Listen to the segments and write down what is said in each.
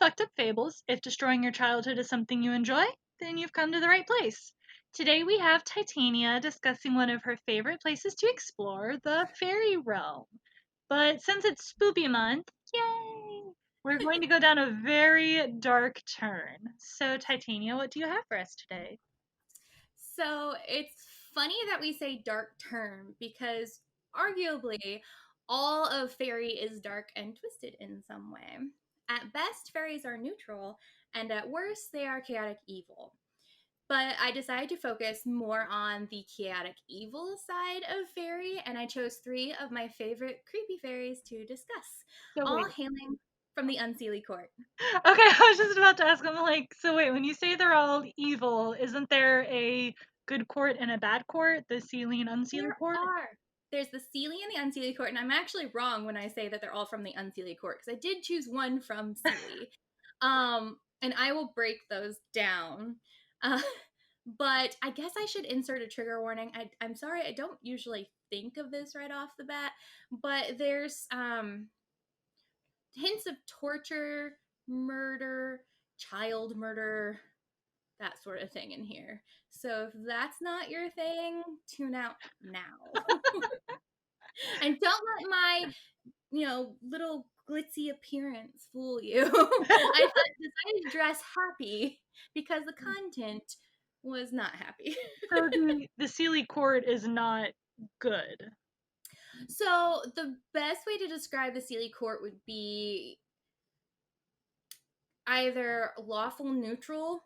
Fucked Up Fables. If destroying your childhood is something you enjoy, then you've come to the right place. Today we have Titania discussing one of her favorite places to explore, the fairy realm. But since it's spoopy month, yay! We're going to go down a very dark turn. So, Titania, what do you have for us today? So it's funny that we say dark turn because arguably all of fairy is dark and twisted in some way. At best, fairies are neutral, and at worst, they are chaotic evil. But I decided to focus more on the chaotic evil side of fairy, and I chose three of my favorite creepy fairies to discuss, So, all wait. hailing from the Unseelie Court. Okay, I was just about to ask. I'm like, so wait, when you say they're all evil, isn't there a good court and a bad court? The Seelie and Unseelie There court? are. There's the Seelie and the Unseelie Court, and I'm actually wrong when I say that they're all from the Unseelie Court because I did choose one from Seelie. And I will break those down. Uh, but I guess I should insert a trigger warning. I'm sorry, I don't usually think of this right off the bat, but there's hints of torture, murder, child murder, that sort of thing in here. So if that's not your thing, tune out now. And don't let my, little glitzy appearance fool you. I decided to dress happy because the content was not happy. So the Seelie court is not good. So the best way to describe the Seelie Court would be either lawful neutral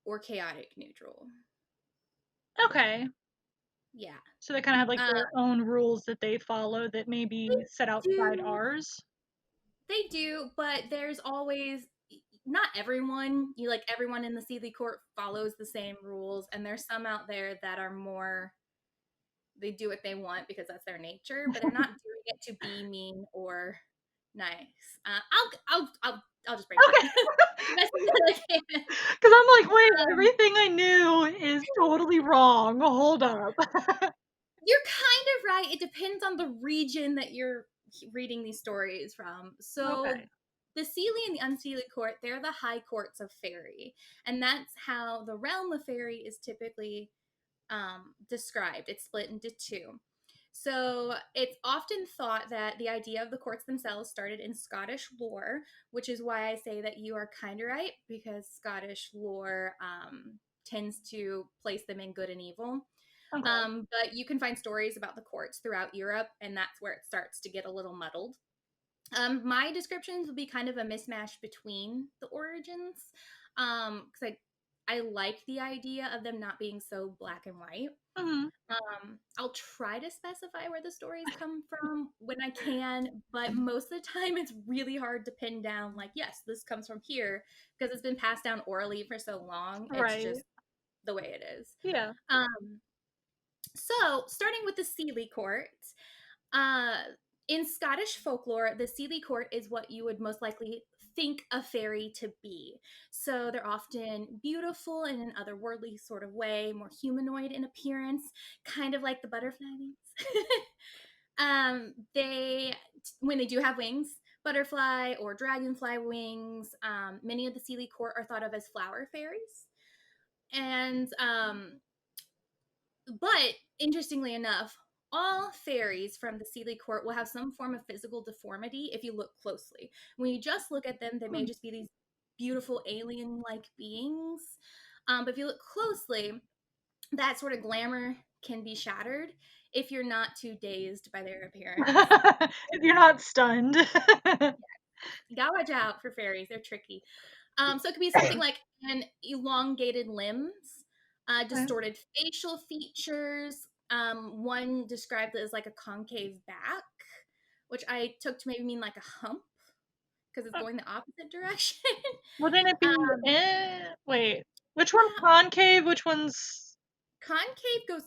or chaotic neutral. Okay. Yeah. So they kind of have like Uh, their own rules that they follow that may they be set outside do ours. They do, but there's always not everyone. Everyone in the Sealy court follows the same rules, and there's some out there that are more they do what they want because that's their nature, but they're not doing it to be mean or nice. I'll just break it Okay. down the best that I can. Because I'm like, wait, Um, everything I knew is totally wrong. Hold up. you're kind of right. It depends on the region that you're reading these stories from. So Okay. the Seelie and the Unseelie court, they're the high courts of fairy. And that's how the realm of fairy is typically described. It's split into two. So it's often thought that the idea of the courts themselves started in Scottish lore, which is why I say that you are kind of right, because Scottish lore tends to place them in good and evil. Okay. But you can find stories about the courts throughout Europe, and that's where it starts to get a little muddled. My descriptions will be kind of a mismatch between the origins, because I like the idea of them not being so black and white. Hmm. I'll try to specify where the stories come from when I can, but most of the time it's really hard to pin down. Like, yes, this comes from here because it's been passed down orally for so long. It's Right. just the way it is. Yeah. Um, so, starting with the Seelie Court, uh, in Scottish folklore, the Seelie Court is what you would most likely think a fairy to be. So, they're often beautiful in an otherworldly sort of way, more humanoid in appearance, kind of like the butterfly wings. They, when they do have wings, butterfly or dragonfly wings, many of the Seelie Court are thought of as flower fairies. And but interestingly enough, all fairies from the Seelie court will have some form of physical deformity if you look closely. When you just look at them, they may Hmm. just be these beautiful alien like beings. But if you look closely, that sort of glamour can be shattered if you're not too dazed by their appearance. If you're not stunned. You gotta watch out for fairies, they're tricky. So it could be something like an elongated limbs, Okay. distorted facial features. One described it as like a concave back, which I took to maybe mean like a hump because it's going the opposite direction. Wouldn't it be? um, Wait. Which one's well, concave? Which one's? concave goes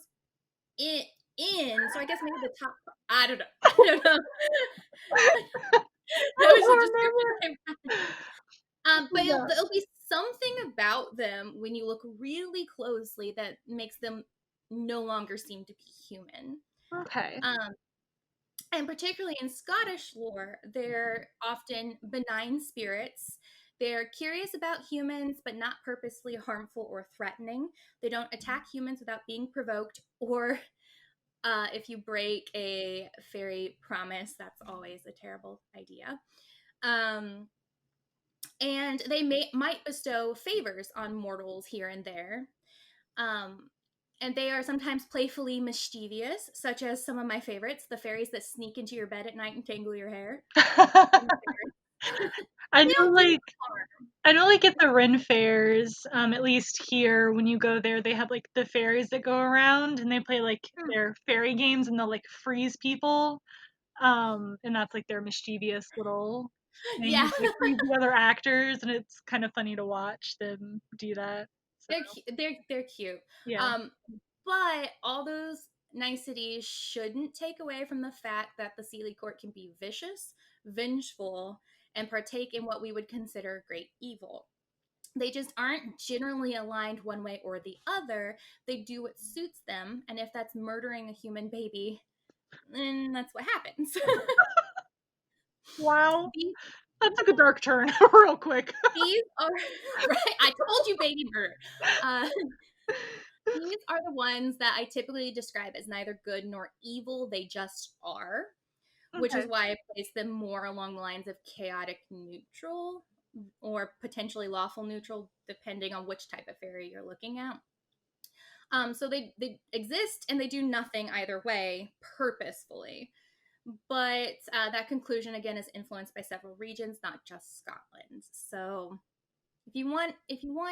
in, so I guess maybe the top. I don't know. I don't know. That was a description. But Yeah. it'll be something about them when you look really closely that makes them no longer seem to be human. Okay. Um, and particularly in Scottish lore, they're often benign spirits. They're curious about humans, but not purposely harmful or threatening. They don't attack humans without being provoked, or if you break a fairy promise, that's always a terrible idea. Um, and they might bestow favors on mortals here and there. Um, and they are sometimes playfully mischievous, such as some of my favorites, the fairies that sneak into your bed at night and tangle your hair. I They know, don't do like harm. I know, like at the Ren fairs, at least here, when you go there, they have like the fairies that go around and they play like Hmm. their fairy games and they'll like freeze people. And that's like their mischievous little thing Yeah, to like freeze the other actors, and it's kind of funny to watch them do that. So they're cute. yeah. Um, but all those niceties shouldn't take away from the fact that the Seelie Court can be vicious, vengeful, and partake in what we would consider great evil. They just aren't generally aligned one way or the other. They do what suits them, and if that's murdering a human baby, then that's what happens. Wow, these, that took a dark turn real quick. these are right. I told you, baby murder. Uh, these are the ones that I typically describe as neither good nor evil. They just are, which Okay. is why I place them more along the lines of chaotic neutral or potentially lawful neutral, depending on which type of fairy you're looking at. So they exist and they do nothing either way purposefully. But that conclusion again is influenced by several regions, not just Scotland. So if you want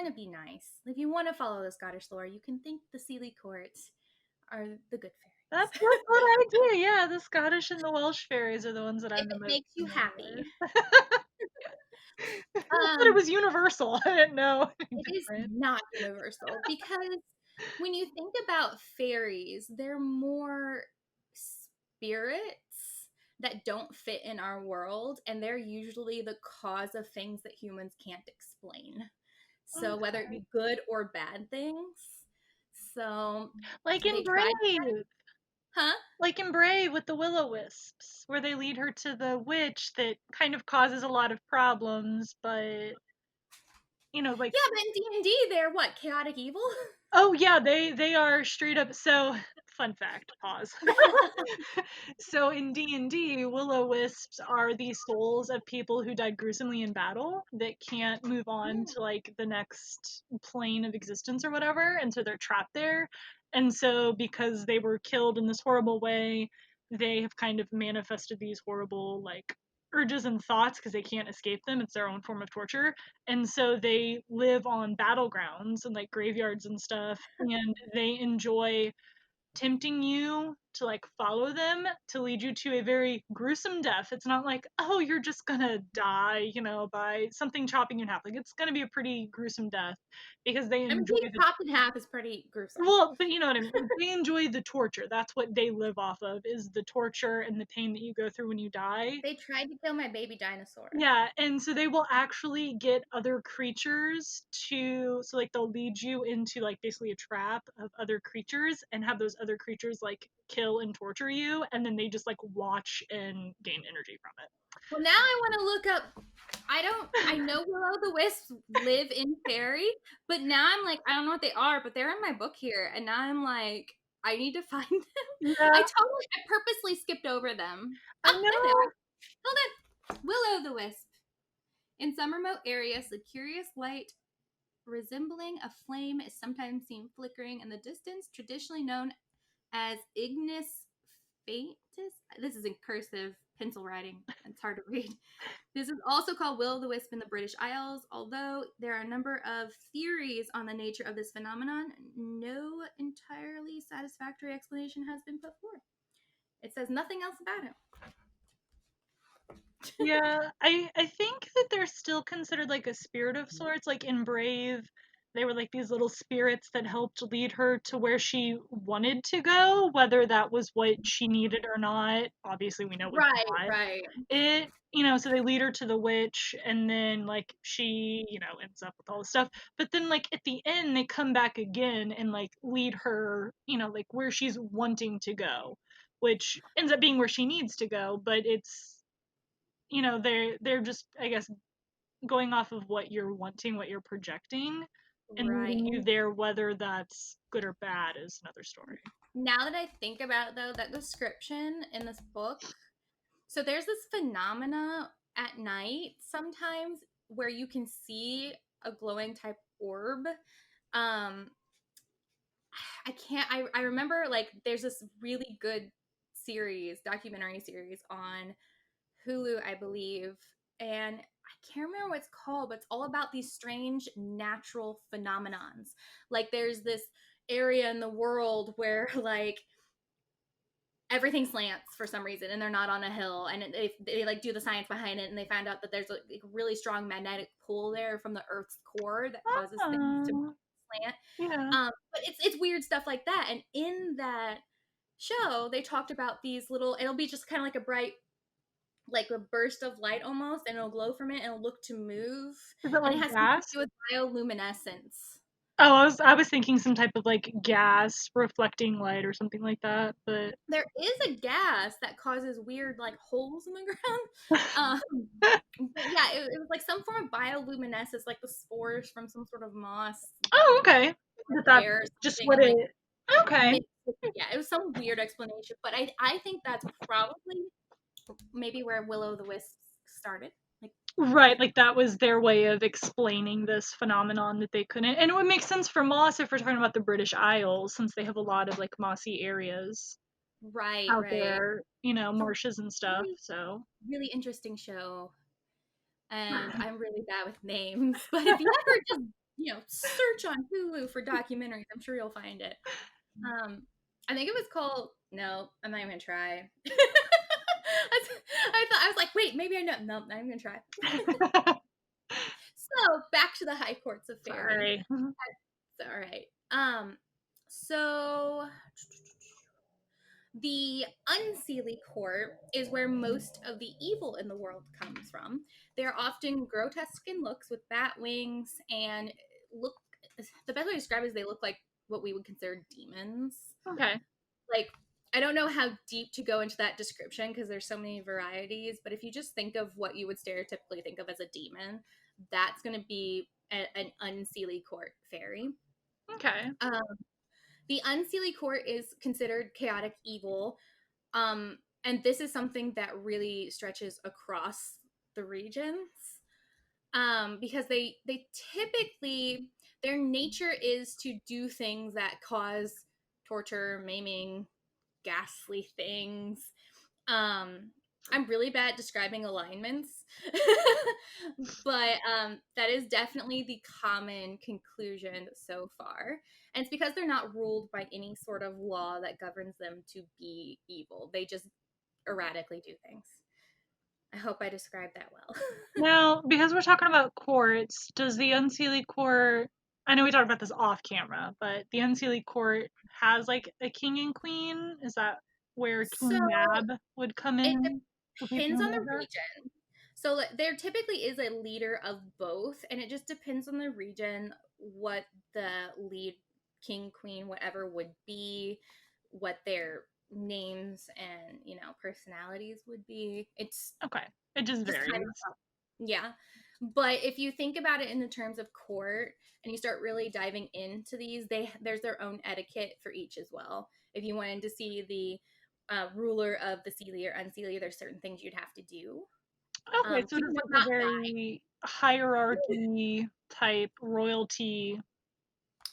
to be nice, if you want to follow the Scottish lore, you can think the Seelie Court are the good That's fairies. a good idea. Yeah, the Scottish and the Welsh fairies are the ones that If I'm the it most makes you familiar happy. with. I thought it Um, was universal. I didn't know any it is different. not universal because when you think about fairies, they're more spirits that don't fit in our world, and they're usually the cause of things that humans can't explain. So, whether it Okay. be good or bad things. So, Like in they tried, Brave. huh? Like in Brave with the will-o-wisps, where they lead her to the witch that kind of causes a lot of problems, but like Yeah, but in D&D, they're what? Chaotic evil? oh yeah, they are straight up. So fun fact, pause. So in D&D, will-o-wisps are the souls of people who died gruesomely in battle that can't move on to like the next plane of existence or whatever, and so they're trapped there. And so because they were killed in this horrible way, they have kind of manifested these horrible like urges and thoughts because they can't escape them. It's their own form of torture. And so they live on battlegrounds and like graveyards and stuff, and they enjoy tempting you to like follow them to lead you to a very gruesome death. It's not like, oh, you're just gonna die, by something chopping you in half. Like it's gonna be a pretty gruesome death because they I mean, enjoy being the chopped in half is pretty gruesome. well, but you know what I mean. Like, they enjoy the torture. That's what they live off of is the torture and the pain that you go through when you die. They tried to kill my baby dinosaur. Yeah, and so they will actually get other creatures so like they'll lead you into like basically a trap of other creatures and have those other creatures like kill and torture you, and then they just like watch and gain energy from Well, now I want to look up. I know Will o' the Wisps live in Fairy, but now I'm like, I don't know what they are, but they're in my book here. And now I'm like, I need to find them. it. Yeah, I purposely skipped over them. I Ah, there they are. know. Hold on. Will o' the Wisp. In some remote areas, the curious light resembling a flame is sometimes seen flickering in the distance, traditionally known as ignis fatuus. This is in cursive pencil writing. It's hard to read. This is also called will o' the wisp in the British Isles. Although there are a number of theories on the nature of this phenomenon, no entirely satisfactory explanation has been put forth. It says nothing else about it. Yeah, I think that they're still considered like a spirit of sorts. Like in Brave, they were like these little spirits that helped lead her to where she wanted to go, whether that was what she needed or not. Obviously, we know it was Right, not. right. So they lead her to the witch, and then like she, ends up with all this stuff. But then like at the end, they come back again and like lead her, like where she's wanting to go, which ends up being where she needs to go. But it's they're just I guess going off of what you're wanting, what you're projecting, and Right. leading you there, whether that's good or bad is another story. Now that I think about it, though, that description in this book, so there's this phenomena at night sometimes where you can see a glowing type orb. Um, I can't. I remember like there's this really good series, documentary series on Hulu, I believe, and I can't remember what it's called, but it's all about these strange natural phenomenons. Like there's this area in the world where like everything slants for some reason and they're not on a hill, and they like do the science behind it, and they find out that there's a really strong magnetic pull there from the earth's core that causes things to Oh, slant. yeah. But it's weird stuff like that. And in that show they talked about these little, it'll be just kind of like a bright, like a burst of light almost, and it'll glow from it and it'll look to move, Is it and it like has something to gas? do with bioluminescence. Oh, I was thinking some type of like gas reflecting light or something like that, but There is a gas that causes weird like holes in the ground. But yeah, it was like some form of bioluminescence, like the spores from some sort of moss oh, okay. That that there or just something, what and like it okay. yeah, it was some weird explanation. But I think that's probably maybe where Will O' the Wisps started. Like, Right, like that was their way of explaining this phenomenon that they couldn't. And it would make sense for moss if we're talking about the British Isles, since they have a lot of like mossy areas right, out right. there, It's a marshes and stuff. really, So, really interesting show, and I'm really bad with names. But if you ever just search on Hulu for documentaries, I'm sure you'll find it. Um, I think it was called. No, I'm not even gonna try. I was like, wait, maybe I know. No, not even gonna try. So back to the High Courts of Fairy. sorry. It's all right. So the Unseelie Court is where most of the evil in the world comes from. They're often grotesque in looks with bat wings and look. The best way to describe it is they look like what we would consider demons. Okay. Like, I don't know how deep to go into that description because there's so many varieties, but if you just think of what you would stereotypically think of as a demon, that's going to be an Unseelie Court fairy. Okay. Um, the Unseelie Court is considered chaotic evil, and this is something that really stretches across the regions, because they typically, their nature is to do things that cause torture, maiming, ghastly things. Um, I'm really bad at describing alignments, but that is definitely the common conclusion so far. And it's because they're not ruled by any sort of law that governs them to be evil. They just erratically do things. I hope I described that well. Now, because we're talking about courts, does the Unseelie Court, I know we talked about this off camera, but the Unseelie Court has like a king and queen? Is that where So King Mab would come it in? For people depends who on know the that? region. So there typically is a leader of both, and it just depends on the region what the lead king, queen, whatever would be, what their names and personalities would be. It's Okay. It just just kind varies. of, yeah. But if you think about it in the terms of court and you start really diving into these, there's their own etiquette for each as well. If you wanted to see the ruler of the Seelie or Unseelie, there's certain things you'd have to do Okay, so to it's like a not die. very hierarchy type royalty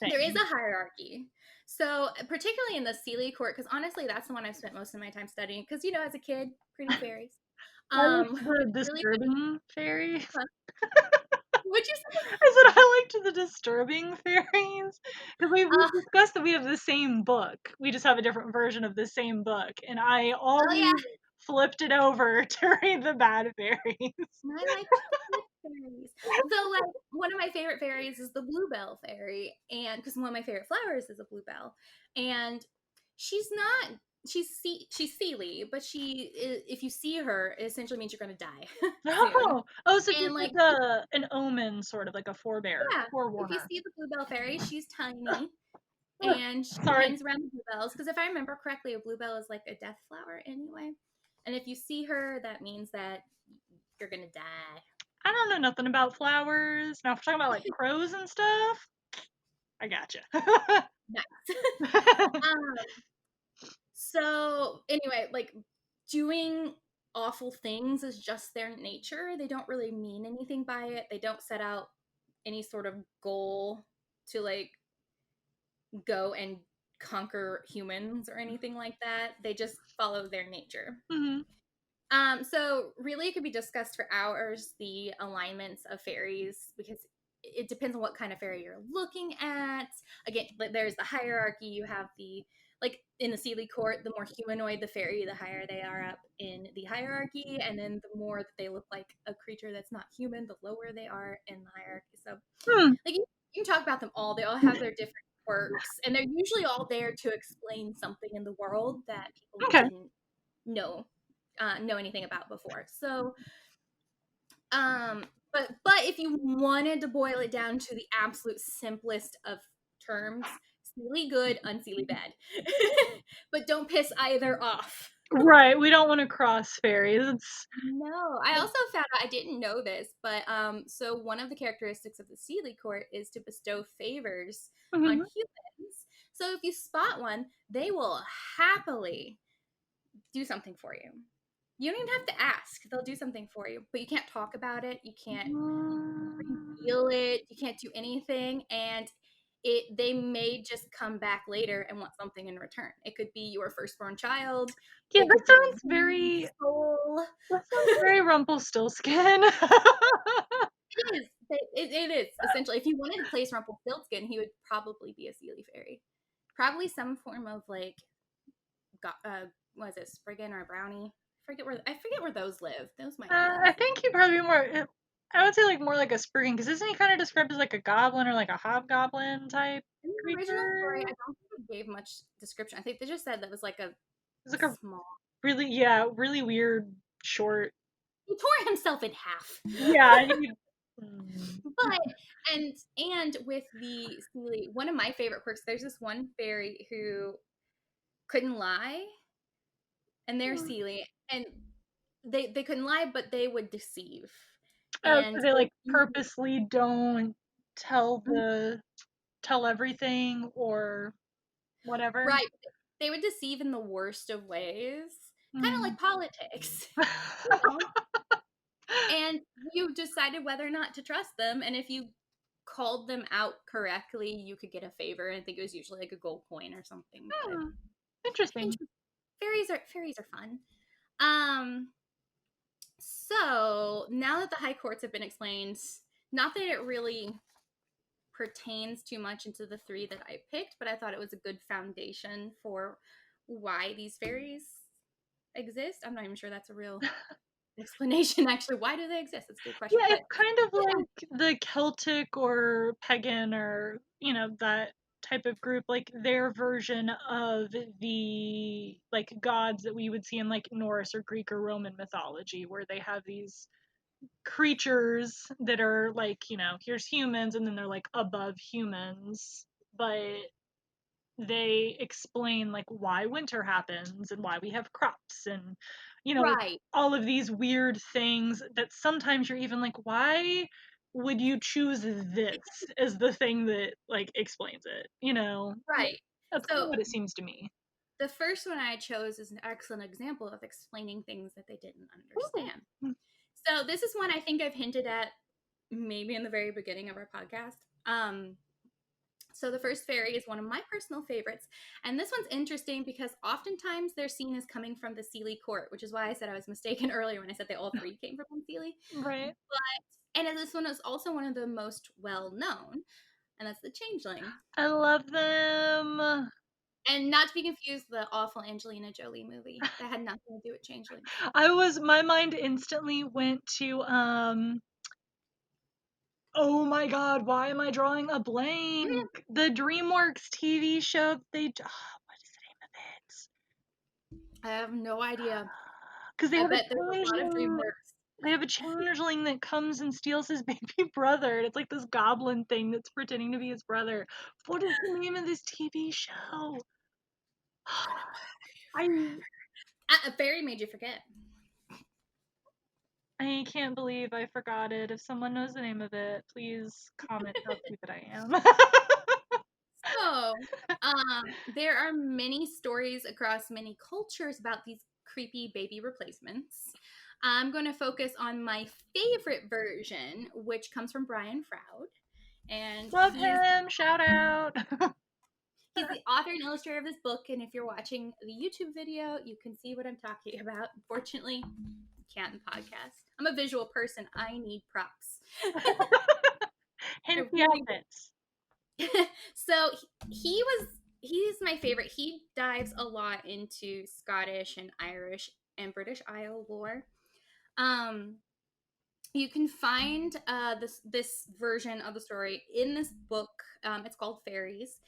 There is thing. a hierarchy. So particularly in the Seelie court, because honestly, that's the one I've spent most of my time studying. Because as a kid, pretty fairies. I liked the It's really disturbing fairy. fun. What'd you say? I said I liked the disturbing fairies because we Uh, discussed that we have the same book. We just have a different version of the same book, and I oh yeah, always flipped it over to read the bad fairies. I like good fairies. So like one of my favorite fairies is the bluebell fairy, and because one of my favorite flowers is a bluebell, and she's not. She's Seelie, but if you see her, it essentially means you're gonna die soon. Oh, so she's And like like a an omen, sort of like a forebear, yeah, if you forewarner. see the bluebell fairy, she's tiny Oh, and she sorry, hangs around the bluebells. Because if I remember correctly, a bluebell is like a death flower anyway. And if you see her, that means that you're gonna die. I don't know nothing about flowers. Now, if we're talking about like crows and stuff, I gotcha. Nice. um, so anyway, like doing awful things is just their nature. They don't really mean anything by it. They don't set out any sort of goal to like go and conquer humans or anything like that. They just follow their nature. Hmm. So really it could be discussed for hours, the alignments of fairies, because it depends on what kind of fairy you're looking at. Again, there's the hierarchy. You have the, like in the Seelie court, the more humanoid the fairy, the higher they are up in the hierarchy, and then the more that they look like a creature that's not human, the lower they are in the hierarchy. So Hmm. like you can talk about them all. They all have their different quirks, and they're usually all there to explain something in the world that people Okay. didn't know know anything about before. So, but if you wanted to boil it down to the absolute simplest of terms, Seelie good, unseelie bad. But don't piss either off. Right. We don't want to cross fairies. It's. No, I also found out, I didn't know this, but so one of the characteristics of the Seelie court is to bestow favors on Mhm. humans. So if you spot one, they will happily do something for you. You don't even have to ask. They'll do something for you, but you can't talk about it. You can't reveal it. You can't do anything. And they may just come back later and want something in return. It could be your firstborn child. Yeah, It that could be sounds a very. soul. That sounds very Rumpelstiltskin. It is. It is essentially. If you wanted to place Rumpelstiltskin, he would probably be a Seelie fairy. Probably some form of like, was it Spriggan or Brownie? I forget where those live. Those might live. I think he'd probably be more. I would say like more like a Spriggan, because isn't he kind of described as like a goblin or like a hobgoblin type In the original story, creature? I don't think it gave much description. I think they just said that was like a He's like a small. really, yeah, really weird short. He tore himself in half. Yeah. Mm. But and with the Seelie, one of my favorite quirks. There's this one fairy who couldn't lie, and they're Seelie, and they couldn't lie, but they would deceive. Oh, And so they if like you purposely don't tell the tell everything or whatever. right, they would deceive in the worst of ways, kind of Mm. like politics, you know. And you decided whether or not to trust them, and if you called them out correctly, you could get a favor. And I think it was usually like a gold coin or something. But Hmm, interesting. fairies are fun. Um, so now that the high courts have been explained, not that it really pertains too much into the three that I picked, but I thought it was a good foundation for why these fairies exist. I'm not even sure that's a real explanation. Actually, why do they exist? That's a good question. Yeah, But it's kind of like the Celtic or pagan or, that type of group, like their version of the like gods that we would see in like Norse or Greek or Roman mythology, where they have these creatures that are like, here's humans and then they're like above humans, but they explain like why winter happens and why we have crops and like right, all of these weird things that sometimes you're even like, why would you choose this as the thing that like explains it, right. that's kind of So what it seems to me. the first one I chose is an excellent example of explaining things that they didn't Ooh. understand. So this is one I think I've hinted at maybe in the very beginning of our podcast. So the first fairy is one of my personal favorites, and this one's interesting because oftentimes they're seen as coming from the Seelie court, which is why I said I was mistaken earlier when I said they all three came from Seelie. Right. But and this one is also one of the most well known, and that's the Changeling. I love them. And not to be confused, the awful Angelina Jolie movie that had nothing to do with changelings. My mind instantly went to oh my god, why am I drawing a blank? The DreamWorks TV show, what is the name of it? I have no idea. Because I bet there's a lot of DreamWorks. they have a changeling that comes and steals his baby brother, and it's like this goblin thing that's pretending to be his brother. What is the name of this TV show? I A fairy made you forget. I can't believe I forgot it. If someone knows the name of it, please comment how stupid I am. So, there are many stories across many cultures about these creepy baby replacements. I'm going to focus on my favorite version, which comes from Brian Froud, and Love him. Shout out. he's the author and illustrator of this book. And if you're watching the YouTube video, you can see what I'm talking about. Unfortunately, can't in podcast. I'm a visual person. I need props. I Hence the really outfits. so he's my favorite. He dives a lot into Scottish and Irish and British Isle lore. Um, you can find this version of the story in this book. It's called Faeries.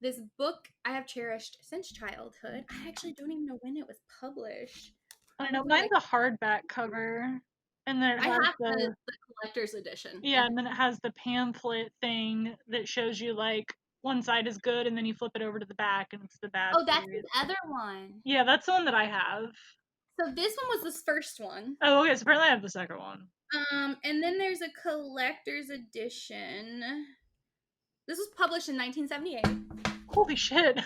This book I have cherished since childhood. I actually don't even know when it was published. I don't know. Probably Mine's like a hardback cover, and then it I has have the, the the collector's edition. yeah, Yeah. and then it has the pamphlet thing that shows you like one side is good, and then you flip it over to the back, and it's the bad Oh, that's series. the other one. Yeah, that's the one that I have. So this one was this first one. Oh, okay. So apparently I have the second one. And then there's a collector's edition. This was published in 1978. Holy shit! Then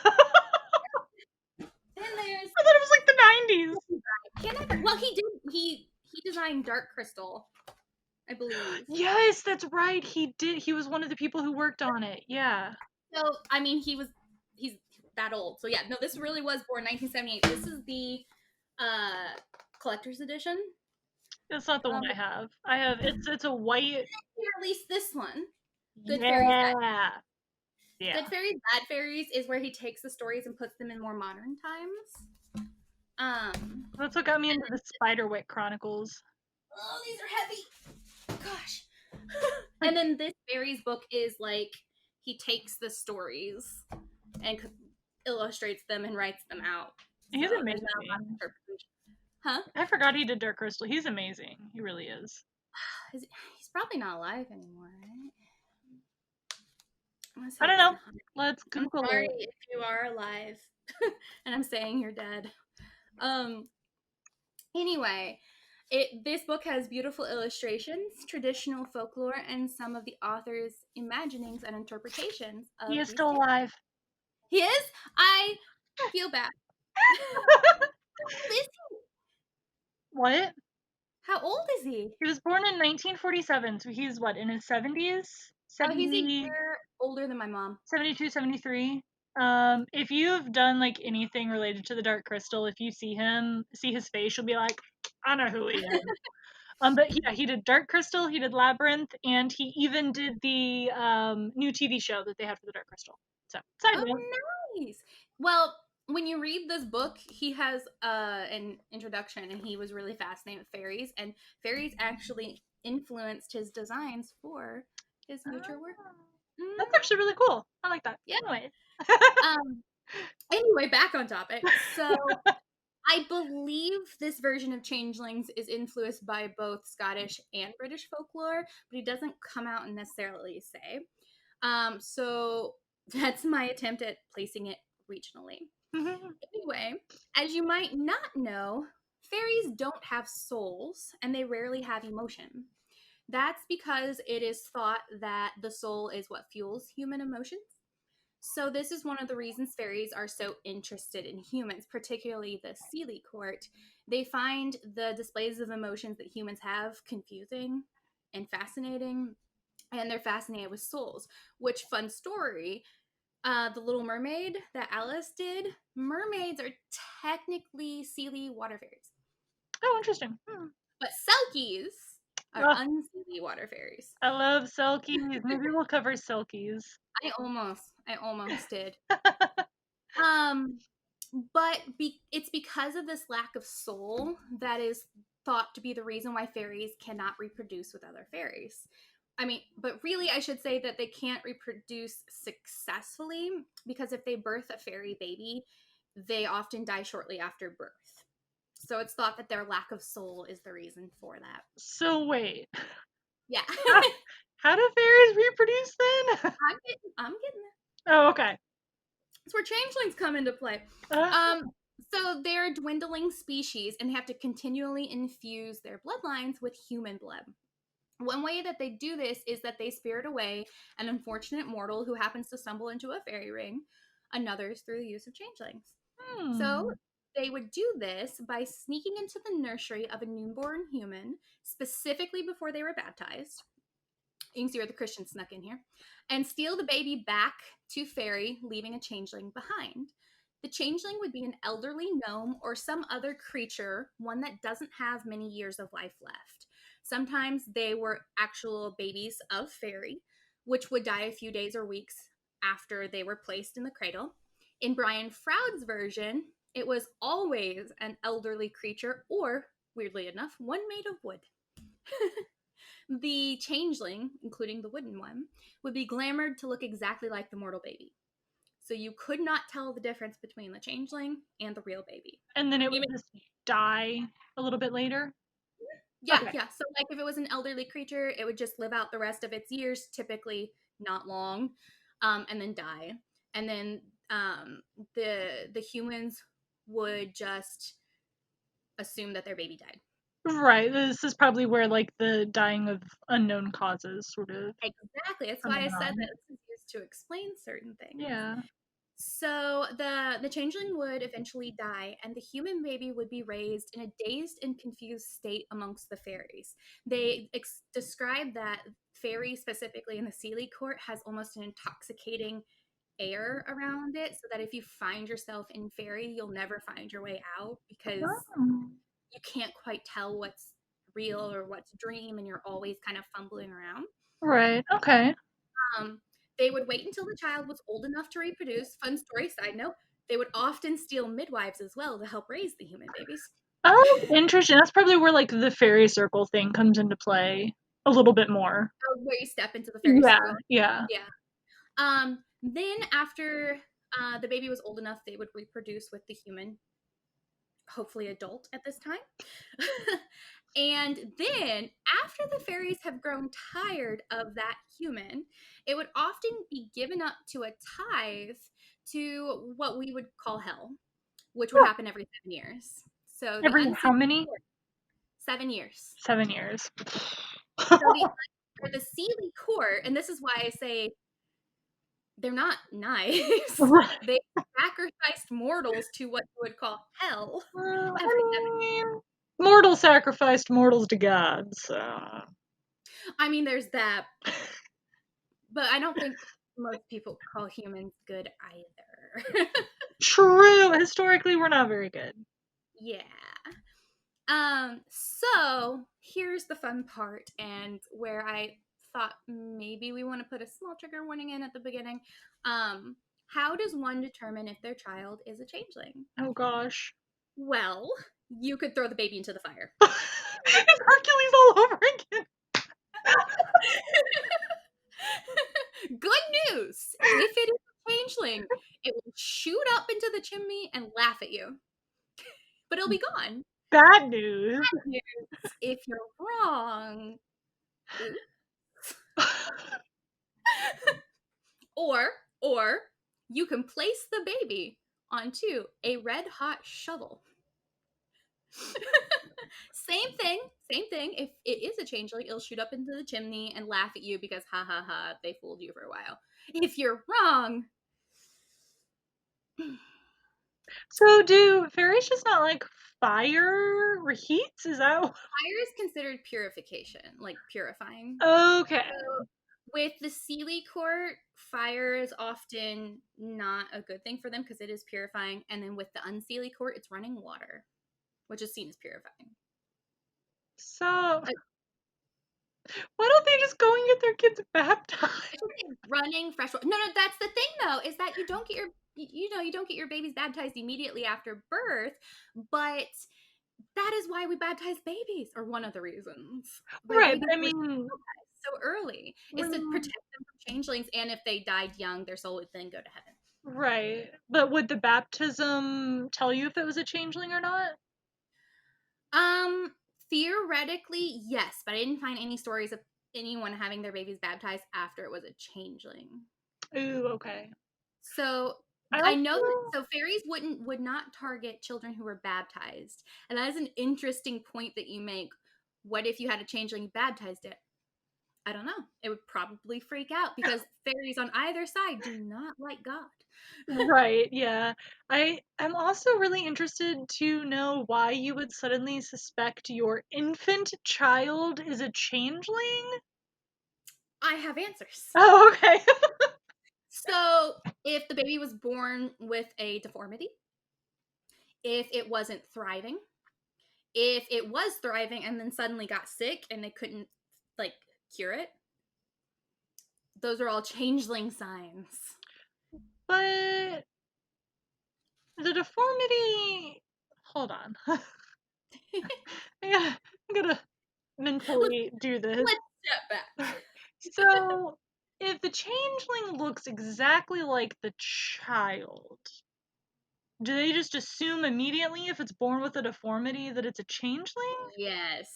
there's I thought it was like the 90s. well, he designed Dark Crystal, I believe. Yes, that's right. He did. He was one of the people who worked on it. Yeah. So I mean, he's that old. So yeah, no, this really was born 1978. This is the collector's edition. That's not the one I have. I have it's a white. He released this one. Good Fairies, Yeah. Yeah. Good Fairies, Bad Fairies is where he takes the stories and puts them in more modern times. That's what got me into the Spiderwick Chronicles. Oh, these are heavy. Gosh. And then this Fairies book is like he takes the stories and illustrates them and writes them out. He's So there's not a lot of amazing. interpretation. Huh? I forgot he did Dark Crystal. He's amazing. He really is. He's probably not alive anymore, right? I don't know. Let's I'm Google sorry it. if you are alive and I'm saying you're dead. Anyway, this book has beautiful illustrations, traditional folklore, and some of the author's imaginings and interpretations of He is these still tales. alive. He is? I feel bad. How old is he? What? How old is he? He was born in 1947, so he's what, in his 70s? Oh, he's a 70, year older than my mom. 72, 73. If you've done like anything related to the Dark Crystal, if you see him, see his face, you'll be like, I know who he is. But yeah, he did Dark Crystal, he did Labyrinth, and he even did the new TV show that they had for the Dark Crystal. So, side Oh, note. nice. Well, when you read this book, he has an introduction, and he was really fascinated with fairies, and fairies actually influenced his designs for his future work. That's actually really cool. I like that. Yeah. Anyway. Um. Anyway, back on topic. So I believe this version of Changelings is influenced by both Scottish and British folklore, but he doesn't come out and necessarily say. So that's my attempt at placing it regionally. Anyway, as you might not know, fairies don't have souls and they rarely have emotion. That's because it is thought that the soul is what fuels human emotions. So, this is one of the reasons fairies are so interested in humans, particularly the Seelie court. They find the displays of emotions that humans have confusing and fascinating, and they're fascinated with souls. Which, fun story, the Little Mermaid that Alice did, mermaids are technically Seelie water fairies. Oh, interesting. But Selkies are Oh, unseelie water fairies. I love Selkies. Maybe we'll cover Selkies. I almost did. But it's because of this lack of soul that is thought to be the reason why fairies cannot reproduce with other fairies. I mean, but really, I should say that they can't reproduce successfully because if they birth a fairy baby, they often die shortly after birth. So it's thought that their lack of soul is the reason for that. So wait. Yeah. How do fairies reproduce then? I'm getting there. Oh, okay. That's where changelings come into play. So they're a dwindling species and they have to continually infuse their bloodlines with human blood. One way that they do this is that they spirit away an unfortunate mortal who happens to stumble into a fairy ring, another's through the use of changelings. So Hmm. they would do this by sneaking into the nursery of a newborn human, specifically before they were baptized. You can see where the Christians snuck in here, and steal the baby back to Faerie, leaving a changeling behind. The changeling would be an elderly gnome or some other creature, one that doesn't have many years of life left. Sometimes they were actual babies of Faerie, which would die a few days or weeks after they were placed in the cradle. In Brian Froud's version, it was always an elderly creature, or, weirdly enough, one made of wood. The changeling, including the wooden one, would be glamored to look exactly like the mortal baby. So you could not tell the difference between the changeling and the real baby. And then it You would may, just die a little bit later. yeah, Okay. yeah. So like if it was an elderly creature, it would just live out the rest of its years, typically not long, and then die. And then the humans would just assume that their baby died. Right. This is probably where like the dying of unknown causes sort of Exactly. That's why I coming said on. that this is used to explain certain things. Yeah. So the changeling would eventually die, and the human baby would be raised in a dazed and confused state amongst the fairies. They describe that fairy, specifically in the Seelie court, has almost an intoxicating air around it, so that if you find yourself in fairy, you'll never find your way out because Oh. you can't quite tell what's real or what's dream, and you're always kind of fumbling around. Right. Okay. Um, they would wait until the child was old enough to reproduce. Fun story, side note, they would often steal midwives as well to help raise the human babies. Oh, interesting. That's probably where like the fairy circle thing comes into play a little bit more. Where you step into the fairy Yeah. circle. Yeah. Yeah. Then after the baby was old enough, they would reproduce with the human, hopefully adult at this time. And then, after the fairies have grown tired of that human, it would often be given up to a tithe to what we would call hell, which would Oh, happen every 7 years. So the every how unsealed many? 7 years. 7 years. So the Seelie court, and this is why I say they're not nice. Right. They sacrificed mortals to what you would call hell every I 7 years. mean, mortals sacrificed mortals to gods. So. I mean, there's that, but I don't think most people call humans good either. True. Historically, we're not very good. Yeah. So here's the fun part, and where I thought maybe we want to put a small trigger warning in at the beginning. How does one determine if their child is a changeling? Oh gosh. Well, you could throw the baby into the fire. It's Hercules all over again. Good news! If it is a changeling, it will shoot up into the chimney and laugh at you, but it'll be gone. Bad news. Bad news, if you're wrong, oops. or or you can place the baby onto a red hot shovel. Same thing. If it is a changeling, it'll shoot up into the chimney and laugh at you because ha ha ha, they fooled you for a while. If you're wrong, So do fairies just not like fire or heat? Is that fire is considered purification, like purifying. okay? So with the Seelie court, fire is often not a good thing for them because it is purifying. And then with the Unseelie court, it's running water, which is seen as purifying. So why don't they just go and get their kids I baptized? should say running fresh water. No, no, that's the thing though, is that you don't get your you don't get your babies baptized immediately after birth, but that is why we baptize babies, or one of the reasons why Right, but babies I were mean, baptized so early is to when, protect them from changelings, and if they died young, their soul would then go to heaven. right, but would the baptism tell you if it was a changeling or not? Um, Theoretically, yes, but I didn't find any stories of anyone having their babies baptized after it was a changeling. Ooh, okay. So I I know that, also so fairies would not target children who were baptized. And that is an interesting point that you make. What if you had a changeling who baptized it? I don't know. It would probably freak out because fairies on either side do not like God. right, yeah. I am also really interested to know why you would suddenly suspect your infant child is a changeling. I have answers. Oh, okay. So, if the baby was born with a deformity, if it wasn't thriving, if it was thriving and then suddenly got sick and they couldn't like cure it, those are all changeling signs. But the deformity. Hold on. I'm gonna let's mentally do this. let's step back. So, if the changeling looks exactly like the child, do they just assume immediately if it's born with a deformity that it's a changeling? Yes.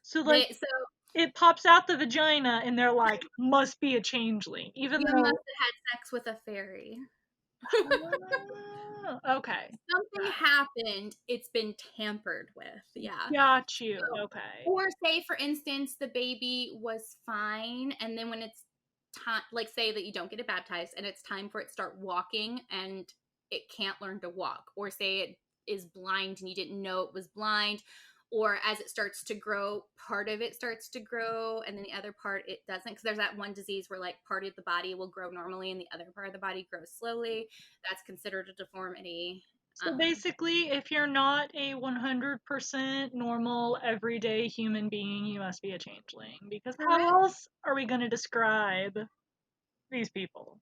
So, like, They so it pops out the vagina and they're like, must be a changeling, even you must though. have had sex with a fairy. Okay. Something happened, it's been tampered with. Yeah. Got you. So, Okay. or say for instance the baby was fine and then when it's time, like say that you don't get it baptized and it's time for it to start walking and it can't learn to walk, or say it is blind and you didn't know it was blind, or as it starts to grow part of it starts to grow and then the other part it doesn't, because there's that one disease where like part of the body will grow normally and the other part of the body grows slowly. That's considered a deformity. So basically, if you're not a 100% normal, everyday human being, you must be a changeling. Because how Correct. else are we going to describe these people?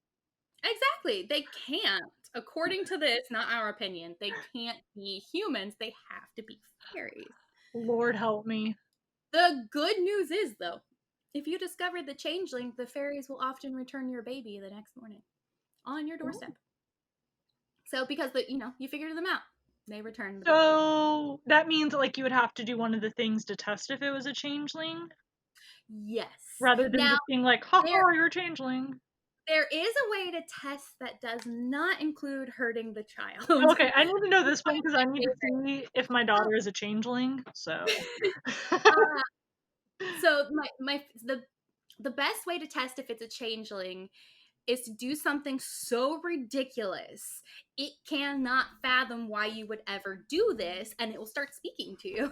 Exactly. They can't. According to this, not our opinion, they can't be humans. They have to be fairies. Lord help me. The good news is, though, if you discover the changeling, the fairies will often return your baby the next morning on your doorstep. So, because you figured them out, they return the baby. So that means like you would have to do one of the things to test if it was a changeling, Yes. rather than Now, just being like, ha there ha, you're a changeling. there is a way to test that does not include hurting the child. Okay, I need to know this one because I need to Favorite. see if my daughter is a changeling. So. Uh, so the best way to test if it's a changeling is to do something so ridiculous it cannot fathom why you would ever do this, and it will start speaking to you.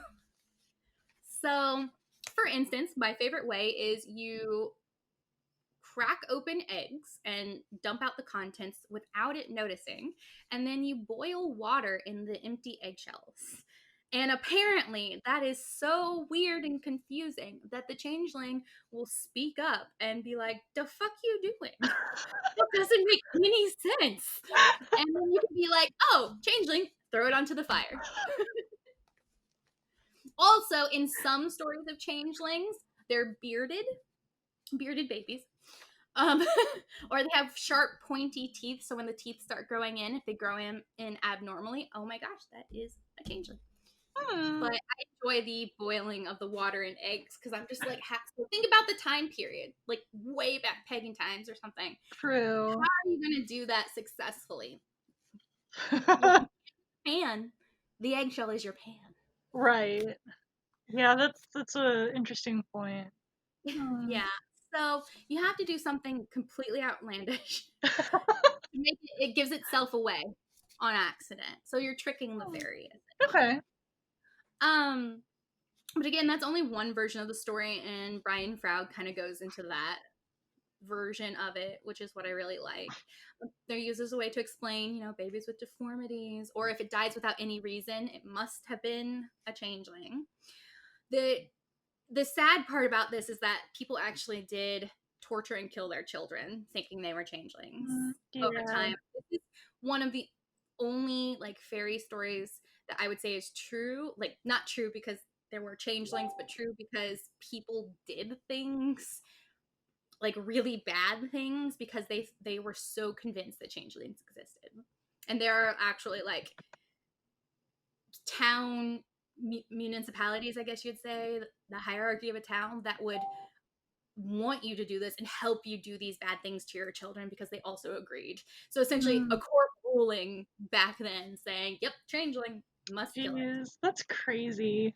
So, for instance, my favorite way is you crack open eggs and dump out the contents without it noticing, and then you boil water in the empty eggshells. And apparently, that is so weird and confusing that the changeling will speak up and be like, "The fuck you doing? That doesn't make any sense." And then you can be like, "Oh, changeling, throw it onto the fire." Also, in some stories of changelings, they're bearded babies. Um, or they have sharp, pointy teeth. So when the teeth start growing in, if they grow in abnormally, oh my gosh, that is a changeling. Hmm, But I enjoy the boiling of the water and eggs because I'm just like, so think about the time period, like way back pagan times or something. How true. are you going to do that successfully? Well, pan. The eggshell is your pan. Right. Yeah, that's a interesting point. Hmm. Yeah. So you have to do something completely outlandish to make it gives itself away on accident. So you're tricking the fairy. Okay. Um, but again, that's only one version of the story, and Brian Froud kind of goes into that version of it, which is what I really like. They're used as a way to explain, babies with deformities, or if it dies without any reason, it must have been a changeling. The the sad part about this is that people actually did torture and kill their children thinking they were changelings over Yeah. time. This is one of the only like fairy stories that I would say is true. Like not true because there were changelings, but true because people did things like really bad things because they were so convinced that changelings existed. And there are actually like town municipalities, I guess you'd say, the hierarchy of a town that would want you to do this and help you do these bad things to your children because they also agreed. So essentially, a Mm. court ruling back then saying, yep, changeling, must kill it. Jeez, that's crazy.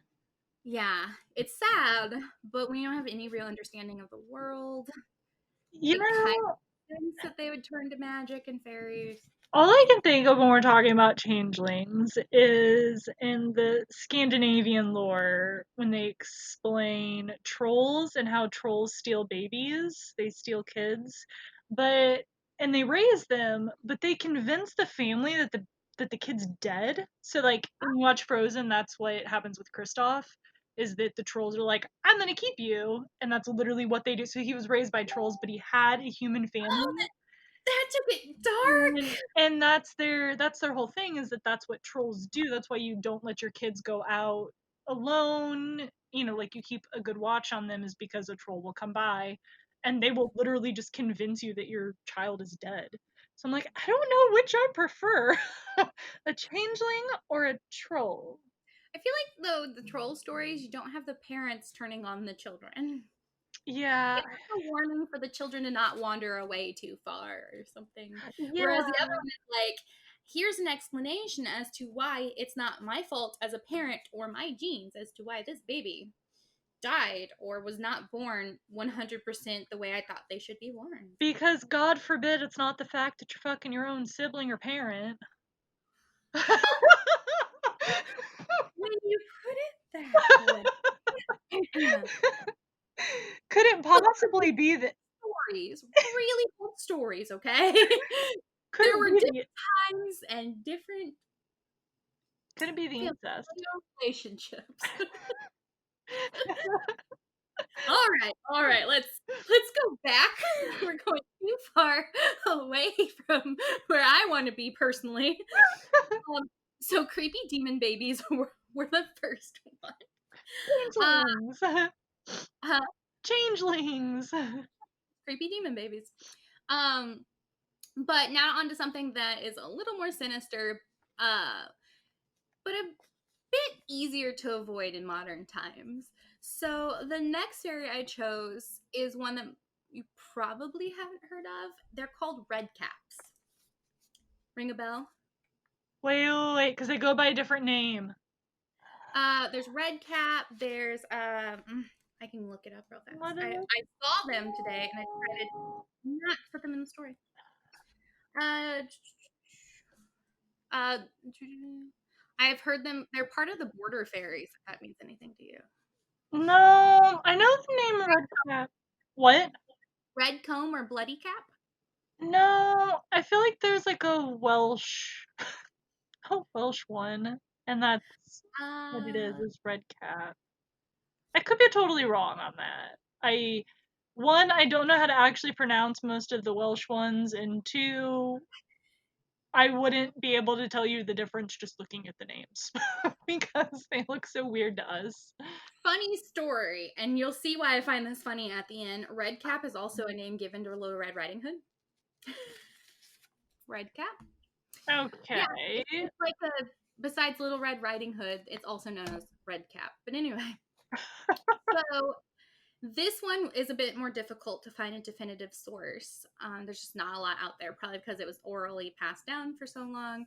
Yeah, it's sad, but when you don't have any real understanding of the world, You it kind know, of thinks that they would turn to magic and fairies. all I can think of when we're talking about changelings is in the Scandinavian lore when they explain trolls and how trolls steal babies, they steal kids, but and they raise them, but they convince the family that the kid's dead. So like when you watch Frozen, that's what happens with Kristoff. Is that the trolls are like, I'm gonna keep you, and that's literally what they do. So he was raised by trolls, but he had a human Oh, family, that took it dark. and that's their whole thing is that that's what trolls do. That's why you don't let your kids go out alone. You know, like you keep a good watch on them is because a troll will come by and they will literally just convince you that your child is dead. So I'm like, I don't know which I prefer, a changeling or a troll. I feel like though the troll stories, you don't have the parents turning on the children. Yeah, It's like a warning for the children to not wander away too far or something. Whereas the yeah, other one is like, here's an explanation as to why it's not my fault as a parent or my genes as to why this baby died or was not born 100% the way I thought they should be born. because God forbid it's not the fact that you're fucking your own sibling or parent. When you put it that way. Couldn't possibly be that. Stories, really old stories, okay? There Couldn't were be different the. times and different Couldn't be the incest. familial relationships. All right, let's go back. We're going too far away from where I want to be personally. Um, so creepy demon babies were the first one. Uh, Changelings. uh, Changelings. Creepy demon babies. Um, but now onto something that is a little more sinister, but a bit easier to avoid in modern times. So the next area I chose is one that you probably haven't heard of. They're called red caps. Ring a bell? Wait, because they go by a different name. There's red cap. There's I can look it up real fast. What is it? I saw them today and I decided not to put them in the story. Uh, uh, I've heard them. They're part of the border fairies. If that means anything to you. No, I know the name Red Cap. What? Red comb or bloody cap? No, I feel like there's like a Welsh one, and that's what it Uh, is Red Cap. I could be totally wrong on that. I don't know how to actually pronounce most of the Welsh ones, and two, I wouldn't be able to tell you the difference just looking at the names because they look so weird to us. Funny story, and you'll see why I find this funny at the end. Red Cap is also a name given to Little Red Riding Hood. Red Cap? Yeah, Okay. it's like a, besides Little Red Riding Hood, it's also known as Red Cap. But anyway, so this one is a bit more difficult to find a definitive source. There's just not a lot out there, probably because it was orally passed down for so long.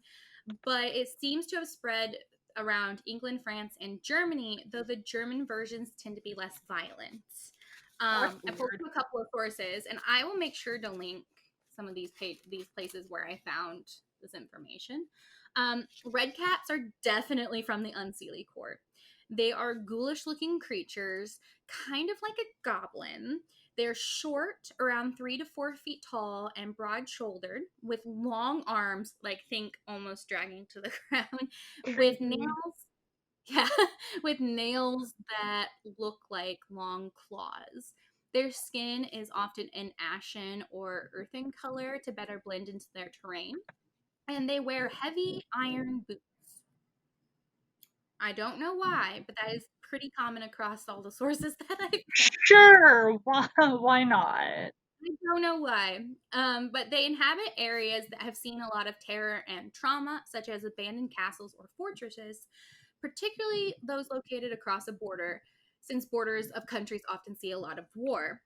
But it seems to have spread around England, France, and Germany, though the German versions tend to be less violent. That's I pulled weird. from a couple of sources, and I will make sure to link some of these places where I found this information. Red cats are definitely from the Unseelie court. They are ghoulish looking creatures, kind of like a goblin. They're short, around 3 to 4 feet tall, and broad shouldered, with long arms, like think almost dragging to the ground, with Creepy. nails. Yeah, with nails that look like long claws. Their skin is often an ashen or earthen color to better blend into their terrain. And they wear heavy iron boots. I don't know why, but that is pretty common across all the sources that I found. Sure, why not? I don't know why. But they inhabit areas that have seen a lot of terror and trauma, such as abandoned castles or fortresses, particularly those located across a border, since borders of countries often see a lot of war.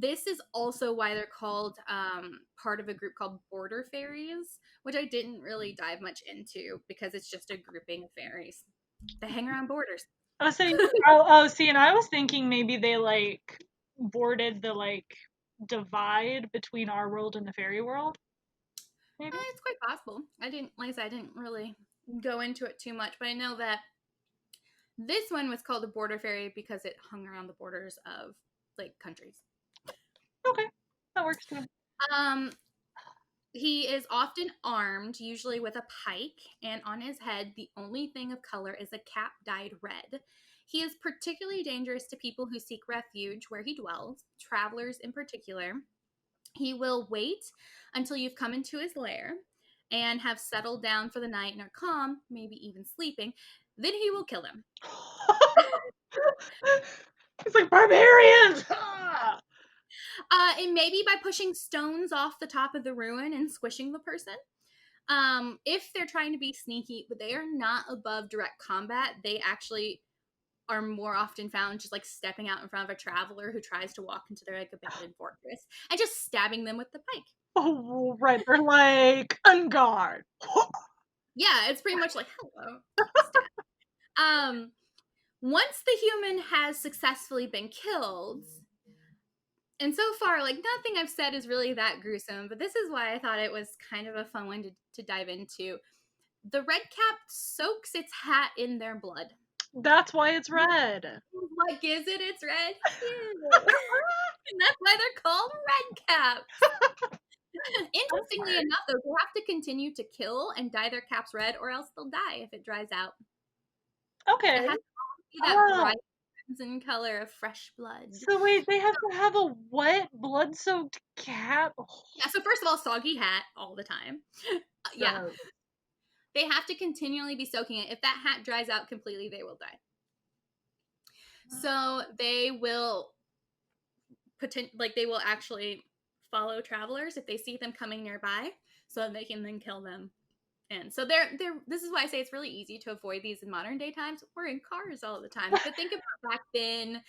This is also why they're called part of a group called border fairies, which I didn't really dive much into because it's just a grouping of fairies that hang around borders. Oh, so oh, see, and I was thinking maybe they like boarded the like divide between our world and the fairy world, maybe. It's quite possible. I didn't, like I said, I didn't really go into it too much, but I know that this one was called a border fairy because it hung around the borders of like countries. Okay, that works too. Um, he is often armed, usually with a pike, and on his head, the only thing of color is a cap dyed red. He is particularly dangerous to people who seek refuge where he dwells, travelers in particular. He will wait until you've come into his lair and have settled down for the night and are calm, maybe even sleeping. Then he will kill them. It's like barbarians. Ah! And maybe by pushing stones off the top of the ruin and squishing the person. If they're trying to be sneaky, but they are not above direct combat, they actually are more often found just like stepping out in front of a traveler who tries to walk into their like abandoned fortress and just stabbing them with the pike. Oh, right. They're like on guard. Yeah, it's pretty much like hello, stab. Um, Once the human has successfully been killed, and so far, like nothing I've said is really that gruesome, but this is why I thought it was kind of a fun one to dive into. The red cap soaks its hat in their blood. That's why it's red. What gives it its red hue? And that's why they're called red caps. That's Interestingly smart. enough, though, they have to continue to kill and dye their caps red, or else they'll die if it dries out. It Okay. has to be that Oh, bright crimson color of fresh blood. so wait, they have to have a wet, blood-soaked cat. Oh, Yeah, so first of all, soggy hat all the time. Yeah, so they have to continually be soaking it. If that hat dries out completely, they will die. So they will they will actually follow travelers if they see them coming nearby, so they can then kill them. And so they're this is why I say it's really easy to avoid these in modern day times. We're in cars all the time. But think about back then,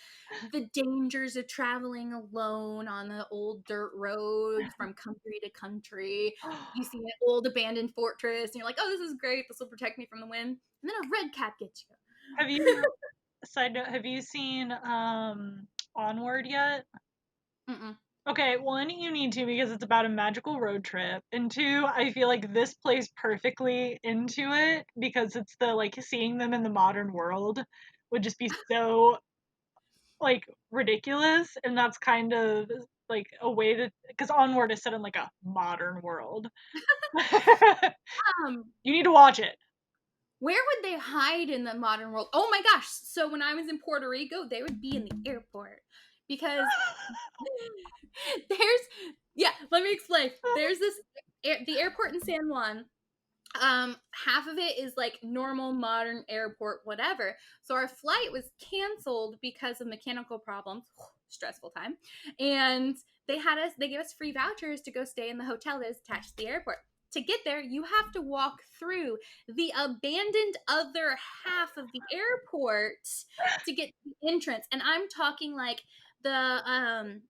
the dangers of traveling alone on the old dirt roads from country to country. You see an old abandoned fortress and you're like, oh, this is great. This will protect me from the wind. And then a red cap gets you. have you, side note, have you seen Onward yet? Mm-mm. Okay, one, you need to because it's about a magical road trip. And two, I feel like this plays perfectly into it because it's the like seeing them in the modern world would just be so like ridiculous. And that's kind of like a way that because Onward is set in like a modern world. Um, You need to watch it. where would they hide in the modern world? Oh my gosh. So when I was in Puerto Rico, they would be in the airport because there's yeah, let me explain. There's this the airport in San Juan. Half of it is like normal modern airport whatever. So our flight was canceled because of mechanical problems. Stressful time. And they gave us free vouchers to go stay in the hotel that is attached to the airport. To get there, you have to walk through the abandoned other half of the airport to get to the entrance. And I'm talking like the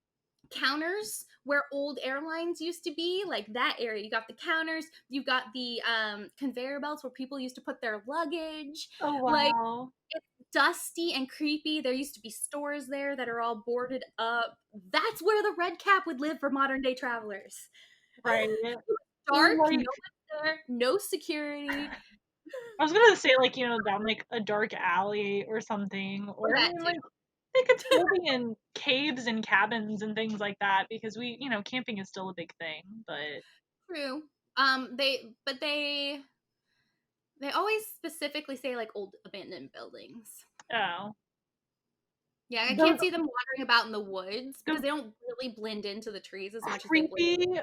counters where old airlines used to be, like that area. You got the counters, you got the conveyor belts where people used to put their luggage. Oh Like wow. it's dusty and creepy. There used to be stores there that are all boarded up. That's where the red cap would live for modern day travelers. Right. Or Dark, no like one there, no security. I was gonna say like, down like a dark alley or something. Or Or I that mean too. like they could still be in caves and cabins and things like that because camping is still a big thing, but True. They always specifically say like old abandoned buildings. oh. Yeah, I Those can't see them wandering about in the woods the because they don't really blend into the trees as much as they blend. creepy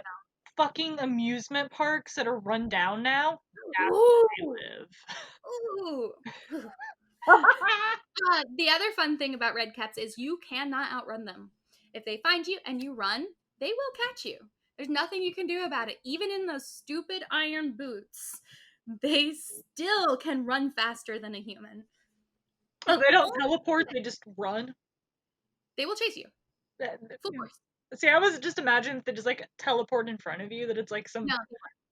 fucking amusement parks that are run down now, that's Ooh, where they live. ooh. The other fun thing about red cats is you cannot outrun them. If they find you and you run, they will catch you. There's nothing you can do about it. Even in those stupid iron boots, they still can run faster than a human. Oh, The they don't only teleport, they just run. they will chase you That- full force. See, I was just imagining if they just like teleport in front of you, that it's like some No,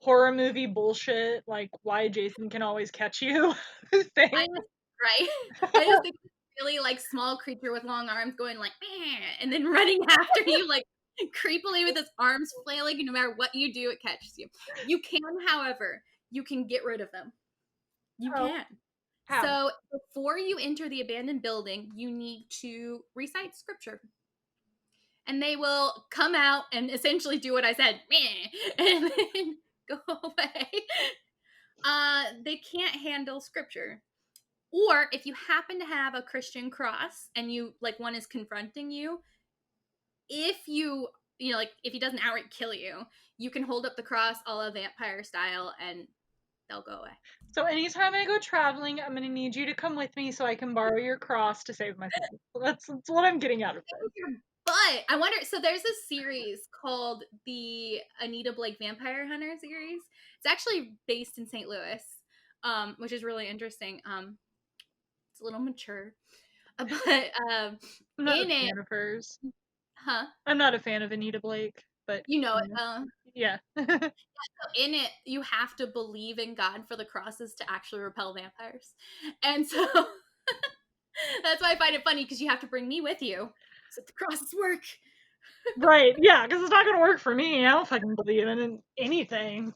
horror movie bullshit, like why Jason can always catch you I thing. just right. I just think it's a really like small creature with long arms going like "Meh," and then running after you like creepily with its arms flailing, and no matter what you do, it catches you. You can, however, you can get rid of them. You Oh, can. how? So before you enter the abandoned building, you need to recite scripture. And they will come out and essentially do what I said, "Meh," and then go away. They can't handle scripture. Or if you happen to have a Christian cross and you like one is confronting you, if you know, like if he doesn't outright kill you, you can hold up the cross a la vampire style and they'll go away. So anytime I go traveling, I'm gonna need you to come with me so I can borrow your cross to save myself. That's what I'm getting out of this. But I wonder, so there's a series called the Anita Blake Vampire Hunter series. It's actually based in St. Louis, which is really interesting. It's a little mature, but I'm not a in it, fan of hers. huh? I'm not a fan of Anita Blake, but You know it. yeah. In it, you have to believe in God for the crosses to actually repel vampires, and so that's why I find it funny because you have to bring me with you so the crosses work. Right, yeah, because it's not gonna work for me. I don't fucking believe in anything.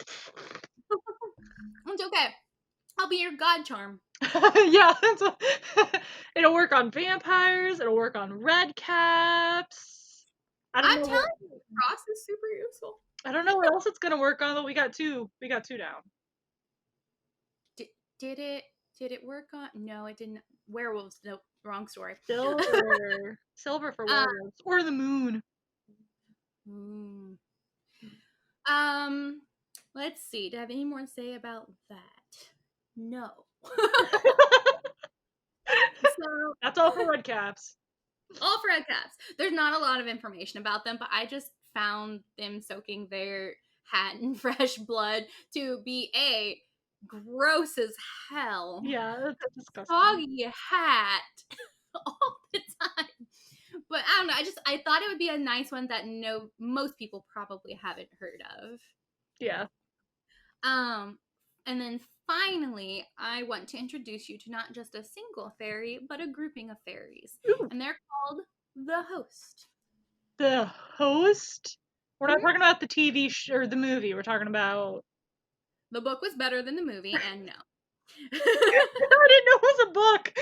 It's okay. I'll be your God charm. Yeah, it'll work on vampires. It'll work on red caps. I don't I'm know what. telling you, cross is super useful. I don't know what else it's gonna work on, but we got two. We got two down. Did, did it? Did it work on? No, it didn't. Werewolves. Nope. Wrong story. Silver, silver for uh, werewolves, or the moon. mm, um. Let's see. Do I have any more to say about that? No. So That's all for red caps. all for red cats. There's not a lot of information about them, but I just found them soaking their hat in fresh blood to be a gross as hell, Yeah, that's disgusting. soggy hat all the time. But I don't know. I thought it would be a nice one that no most people probably haven't heard of. Yeah. Um, and then finally, I want to introduce you to not just a single fairy, but a grouping of fairies, Ooh, and they're called the host. the host. We're not Mhm. talking about the or the movie. We're talking about. The book was better than the movie, and no. I didn't know it was a book.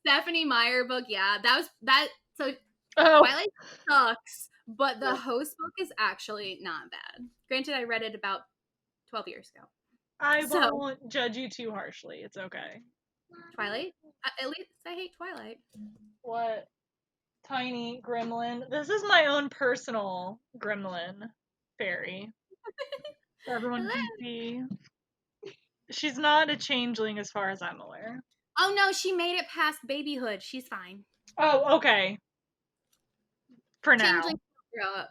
Stephanie Meyer book, yeah, that was that. So Oh, Twilight sucks, but the host book is actually not bad. Granted, I read it about 12 years ago. I So won't judge you too harshly. It's okay. Twilight, at least I hate Twilight. What tiny gremlin? This is my own personal gremlin fairy. So everyone Hello. can see. She's not a changeling as far as I'm aware. Oh no, she made it past babyhood. She's fine. Oh, okay. For Changeling now. grow up.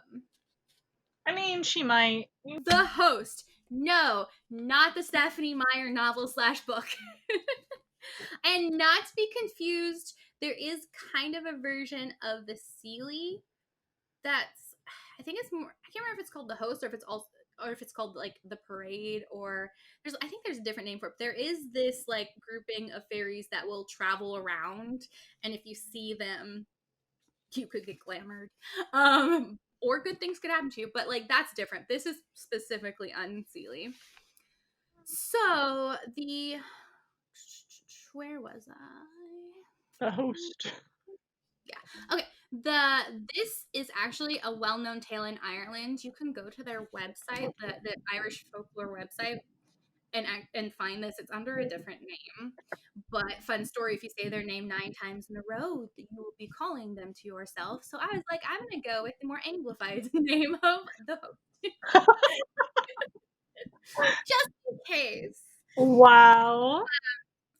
I mean, she might. The host. No, not the Stephanie Meyer novel slash book. And not to be confused, there is kind of a version of the Sealy that's I think it's more I can't remember if it's called the host or if it's also or if it's called like the parade or there's I think there's a different name for it. There is this like grouping of fairies that will travel around and if you see them you could get glamored. Or good things could happen to you, but like that's different. This is specifically unseelie. So the where was I? The host. Yeah. Okay. This is actually a well-known tale in Ireland. You can go to their website, the Irish folklore website, and find this. It's under a different name. But fun story, if you say their name 9 times in a row, you will be calling them to yourself. So I was like, I'm gonna go with the more amplified name of the host. Just in case. Wow.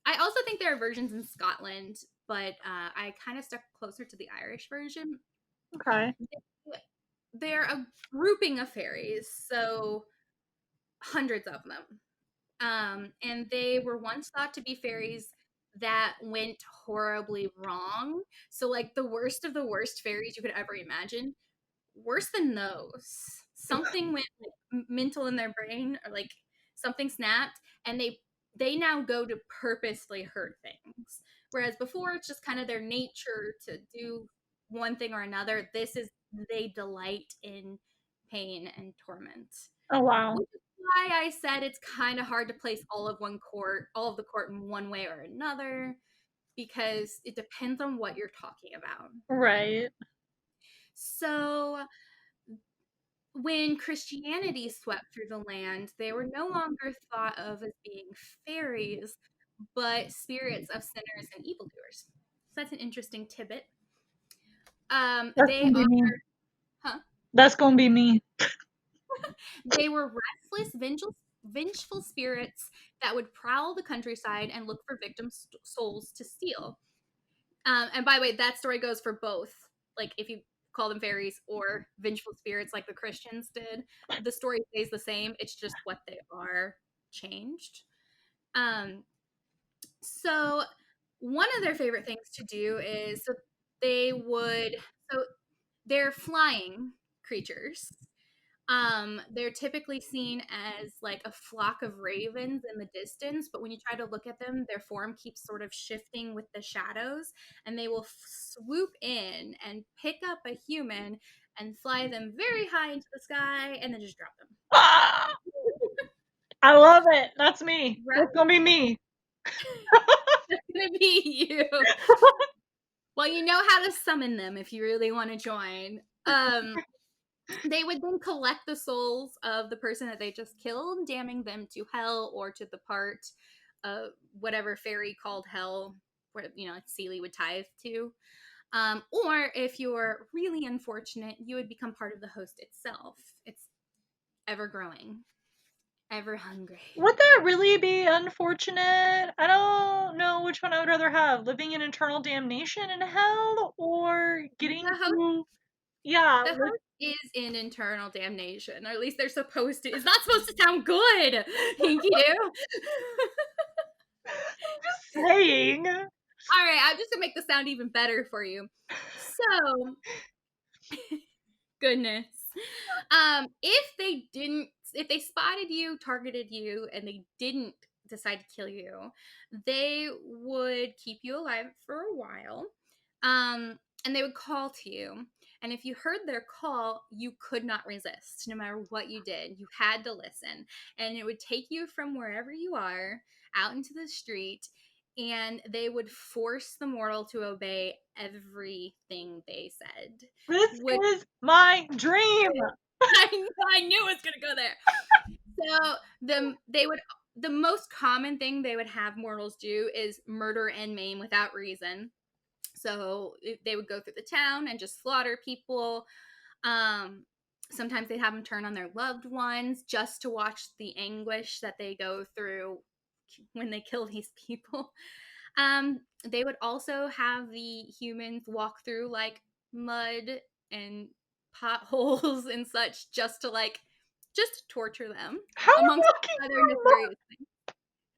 I also think there are versions in Scotland, but I kind of stuck closer to the Irish version. Okay. They're a grouping of fairies, so hundreds of them. And they were once thought to be fairies that went horribly wrong. So, like the worst of the worst fairies you could ever imagine. worse than those. Something went like, mental in their brain, or like something snapped, and they now go to purposely hurt things. Whereas before, it's just kind of their nature to do one thing or another. This is they delight in pain and torment. Oh wow. Which is why I said it's kind of hard to place all of the court in one way or another, because it depends on what you're talking about. Right. So when Christianity swept through the land, they were no longer thought of as being fairies, but spirits of sinners and evildoers. So that's an interesting tidbit. That's They gonna be are, me. huh? That's gonna be me. They were restless, vengeful spirits that would prowl the countryside and look for victims' souls to steal. And by the way, that story goes for both. Like if you call them fairies or vengeful spirits, like the Christians did, the story stays the same. It's just what they are changed. Um, so one of their favorite things to do is they would so they're flying creatures. They're typically seen as like a flock of ravens in the distance, but when you try to look at them, their form keeps sort of shifting with the shadows, and they will swoop in and pick up a human and fly them very high into the sky and then just drop them. Ah, I love it. That's me. That's Right? gonna be me. That's gonna be you. Well, you know how to summon them if you really want to join. They would then collect the souls of the person that they just killed, damning them to hell or to the part of whatever fairy called hell, where Seelie would tithe to. Or if you're really unfortunate, you would become part of the host itself. It's ever growing, ever hungry. Would that really be unfortunate? I don't know which one I would rather have. Living in eternal damnation in hell or getting The host, to, yeah, the host is in eternal damnation, or at least they're supposed to. It's not supposed to sound good, Hinky Doo. just saying. All right, I'm just gonna make the sound even better for you. So, goodness. If they spotted you, targeted you, and they didn't decide to kill you, they would keep you alive for a while. And they would call to you. And if you heard their call, you could not resist, no matter what you did. You had to listen. And it would take you from wherever you are out into the street, and they would force the mortal to obey everything they said. This Which is my dream. I knew it was gonna go there. So the most common thing they would have mortals do is murder and maim without reason. So they would go through the town and just slaughter people. Um, Sometimes they'd have them turn on their loved ones just to watch the anguish that they go through when they kill these people. They would also have the humans walk through like mud and potholes and such just to torture them How amongst walking other through mud? nefarious things.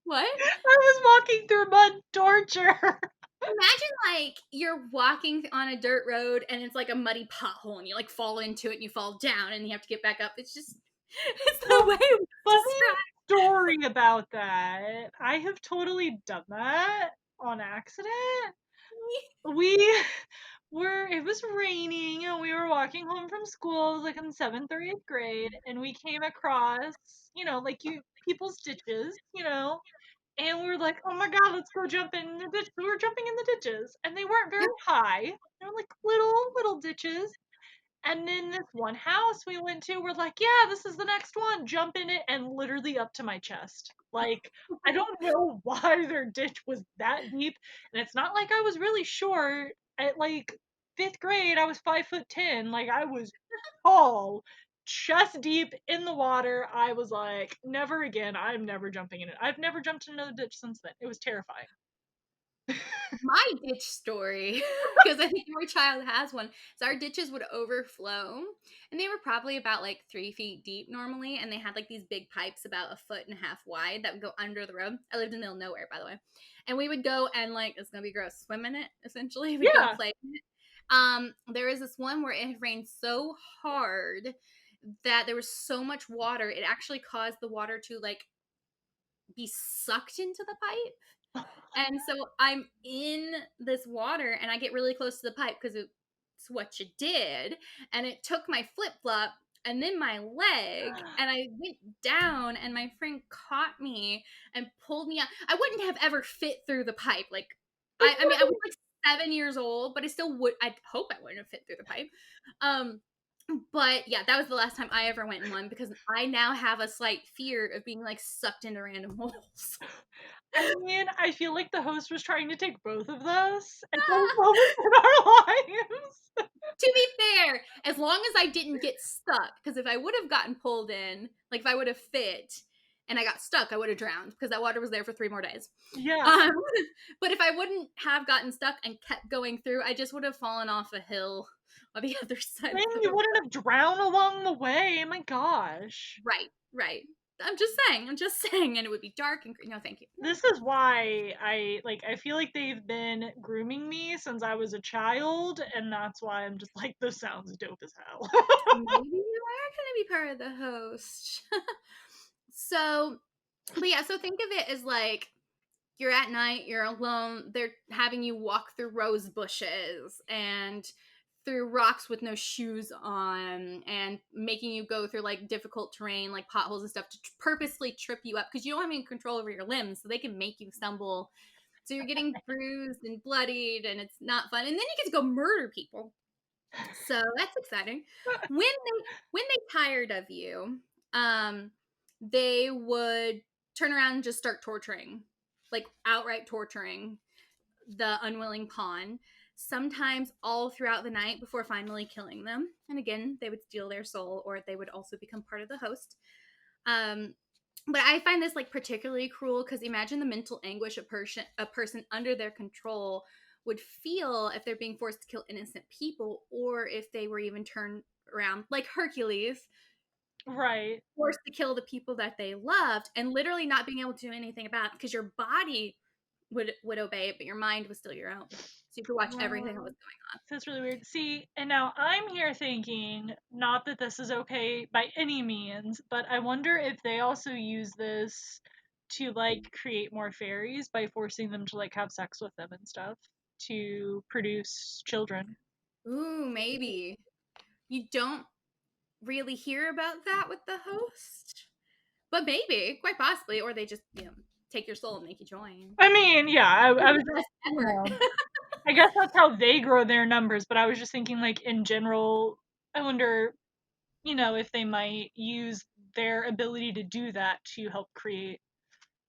What? I was walking through mud torture. Imagine like you're walking on a dirt road and it's like a muddy pothole and you like fall into it and you fall down and you have to get back up. It's just it's the So way it was funny described. story about that. I have totally done that on accident. We it was raining and we were walking home from school. It was like in seventh or eighth grade, and we came across, like people's ditches, and we were like, oh my god, let's go jump in the ditch. We were jumping in the ditches, and they weren't very high. They were like little ditches. And then this one house we went to, we're like, yeah, this is the next one. Jump in it, and literally up to my chest. Like, I don't know why their ditch was that deep. And it's not like I was really short. At like fifth grade, I was 5'10". Like, I was tall, chest deep in the water. I was like, never again. I'm never jumping in it. I've never jumped in another ditch since then. It was terrifying. My ditch story, because I think every child has one. So our ditches would overflow, and they were probably about like 3 feet deep normally, and they had like these big pipes about a foot and a half wide that would go under the road. I lived in the middle of nowhere, by the way, and we would go and like it's gonna be gross, swim in it. Essentially, we'd go Yeah. play in it. There was this one where it had rained so hard that there was so much water, it actually caused the water to like be sucked into the pipe. And so I'm in this water and I get really close to the pipe because it's what you did. And it took my flip flop and then my leg and I went down and my friend caught me and pulled me out. I wouldn't have ever fit through the pipe. Like, I mean, I was like 7 years old, but I still would, I hope I wouldn't have fit through the pipe. Um, but yeah, that was the last time I ever went in one because I now have a slight fear of being like sucked into random holes. I mean, I feel like the host was trying to take both of those at those moments in our lives. To be fair, as long as I didn't get stuck, because if I would have gotten pulled in, like if I would have fit and I got stuck, I would have drowned because that water was there for 3 more days. Yeah. Um, but if I wouldn't have gotten stuck and kept going through, I just would have fallen off a hill on the other side Man, of the you road. wouldn't have drowned along the way. My gosh. Right, right. I'm just saying, and it would be dark and no, thank you. This is why I feel like they've been grooming me since I was a child, and that's why I'm just like, this sounds dope as hell. Maybe you are going to be part of the host. So, but yeah, so think of it as like you're at night, you're alone, they're having you walk through rose bushes and through rocks with no shoes on and making you go through like difficult terrain like potholes and stuff to purposely trip you up because you don't have any control over your limbs, so they can make you stumble, so you're getting bruised and bloodied and it's not fun, and then you get to go murder people, so that's exciting. When they tired of you, um they would turn around and just start torturing, like outright torturing the unwilling pawn, sometimes all throughout the night before finally killing them. And again, they would steal their soul or they would also become part of the host. Um, but I find this like particularly cruel because imagine the mental anguish a person under their control would feel if they're being forced to kill innocent people or if they were even turned around like Hercules, Right. forced to kill the people that they loved and literally not being able to do anything about it because your body would obey it, but your mind was still your own. So you could watch everything that was going That's really weird. See, and now I'm here thinking, not that this is okay by any means, but I wonder if they also use this to like create more fairies by forcing them to like have sex with them and stuff to produce children. on. Ooh, maybe. You don't really hear about that with the host, but maybe, quite possibly, or they just, take your soul and make you join. I mean, yeah, I was just, Best ever. I guess that's how they grow their numbers, but I was just thinking, like, in general, I wonder, if they might use their ability to do that to help create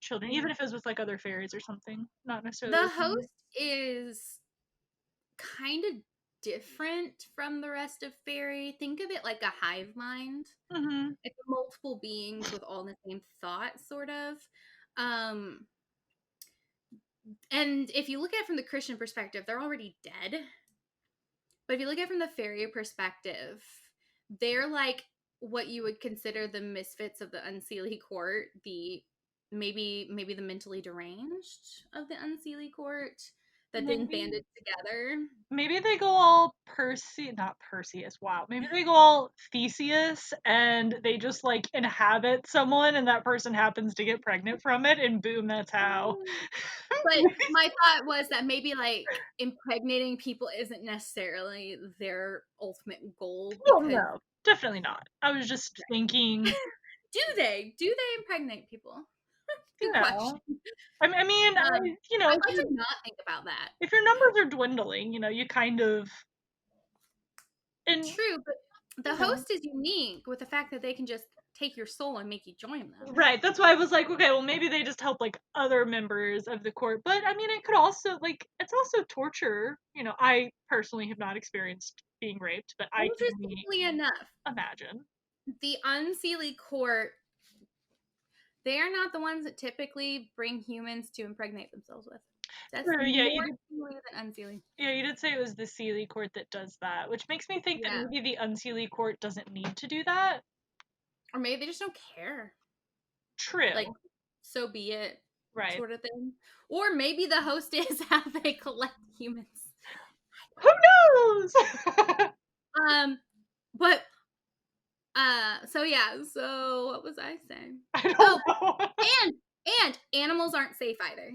children, even if it was with like other fairies or something, not necessarily The with humans. host is kind of different from the rest of fairy. Think of it like a hive mind. Hmm. It's multiple beings with all the same thought, sort of. Um, and if you look at it from the Christian perspective, they're already dead. But if you look at it from the fairy perspective, they're like what you would consider the misfits of the unseelie court, the maybe the mentally deranged of the unseelie court that then Maybe banded together. maybe they go all not Perseus, wow. Maybe they go all Theseus and they just like inhabit someone and that person happens to get pregnant from it and boom, that's how. But my thought was that maybe like impregnating people isn't necessarily their ultimate goal Well, because no, definitely not. I was just thinking, do they impregnate people? you Good question. know, I mean, I'd like to not think about that. if your numbers are dwindling, you kind of, and True, but the you know, host is unique with the fact that they can just take your soul and make you join them. right. That's why I was like, okay, well, maybe they just help like other members of the court. But I mean, it could also like it's also torture. I personally have not experienced being raped, but I can only Interestingly enough, imagine. the unseelie court, they are not the ones that typically bring humans to impregnate themselves with. That's True. Yeah, more seelie than unseelie. you did say it was the Sealy court that does that, which makes me think that Yeah. maybe the Unseelie court doesn't need to do that. Or maybe they just don't care. Like, True. so be it, Right. sort of thing. Or maybe the host is how they collect humans. Who knows? So yeah, so what was I saying? I don't Oh, know. and animals aren't safe either,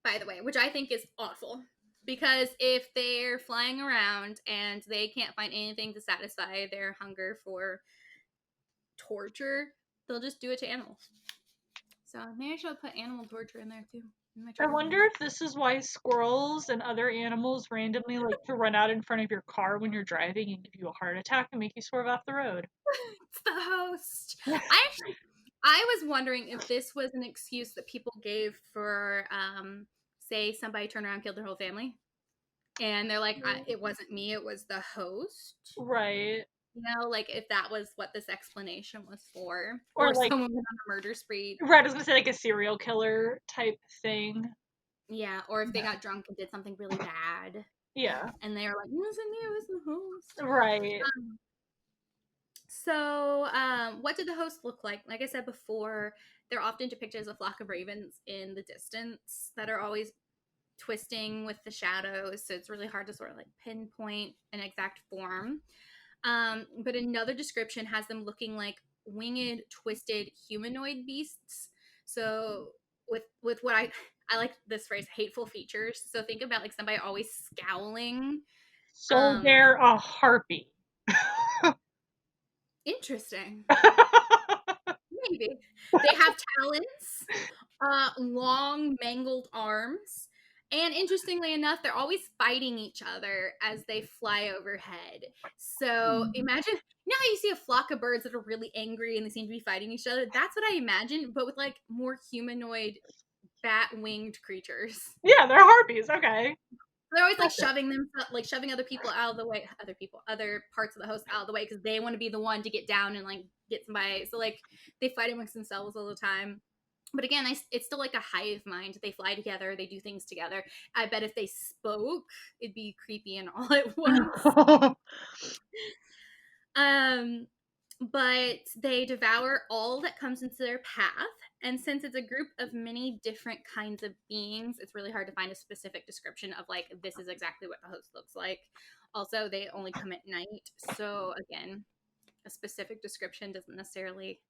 by the way, which I think is awful. Because if they're flying around and they can't find anything to satisfy their hunger for torture, they'll just do it to animals. So maybe I should put animal torture in there too in my I trigger wonder warnings. if this is why squirrels and other animals randomly like to run out in front of your car when you're driving and give you a heart attack and make you swerve off the road. It's the host. I was wondering if this was an excuse that people gave for say somebody turned around and killed their whole family. And they're like, it wasn't me, it was the host. Right. You know, like if that was what this explanation was for, Or or like, someone went on a murder spree. right, I was gonna say like a serial killer type thing. Yeah, or if they got drunk and did something really bad, Yeah. and they were like, it wasn't me, it was the host. Right. So, what did the host look like? Like I said before, they're often depicted as a flock of ravens in the distance that are always twisting with the shadows. So it's really hard to sort of like pinpoint an exact form. But another description has them looking like winged, twisted humanoid beasts. So with what I like this phrase, hateful features. So think about like somebody always scowling. So Um, they're a harpy. Interesting. Maybe. They have talons, long, mangled arms. And interestingly enough, they're always fighting each other as they fly overhead. So imagine, you know how you see a flock of birds that are really angry and they seem to be fighting each other? That's what I imagine, but with like more humanoid, bat winged creatures. Yeah, they're harpies. Okay. They're always like Gotcha. shoving them, like shoving other people out of the way, other parts of the host out of the way because they want to be the one to get down and like get somebody. So like they fight amongst themselves all the time. But again, it's still like a hive mind. They fly together, they do things together. I bet if they spoke, it'd be creepy and all at once. Um, but they devour all that comes into their path. And since it's a group of many different kinds of beings, it's really hard to find a specific description of like, this is exactly what the host looks like. Also, they only come at night. So, again, a specific description doesn't necessarily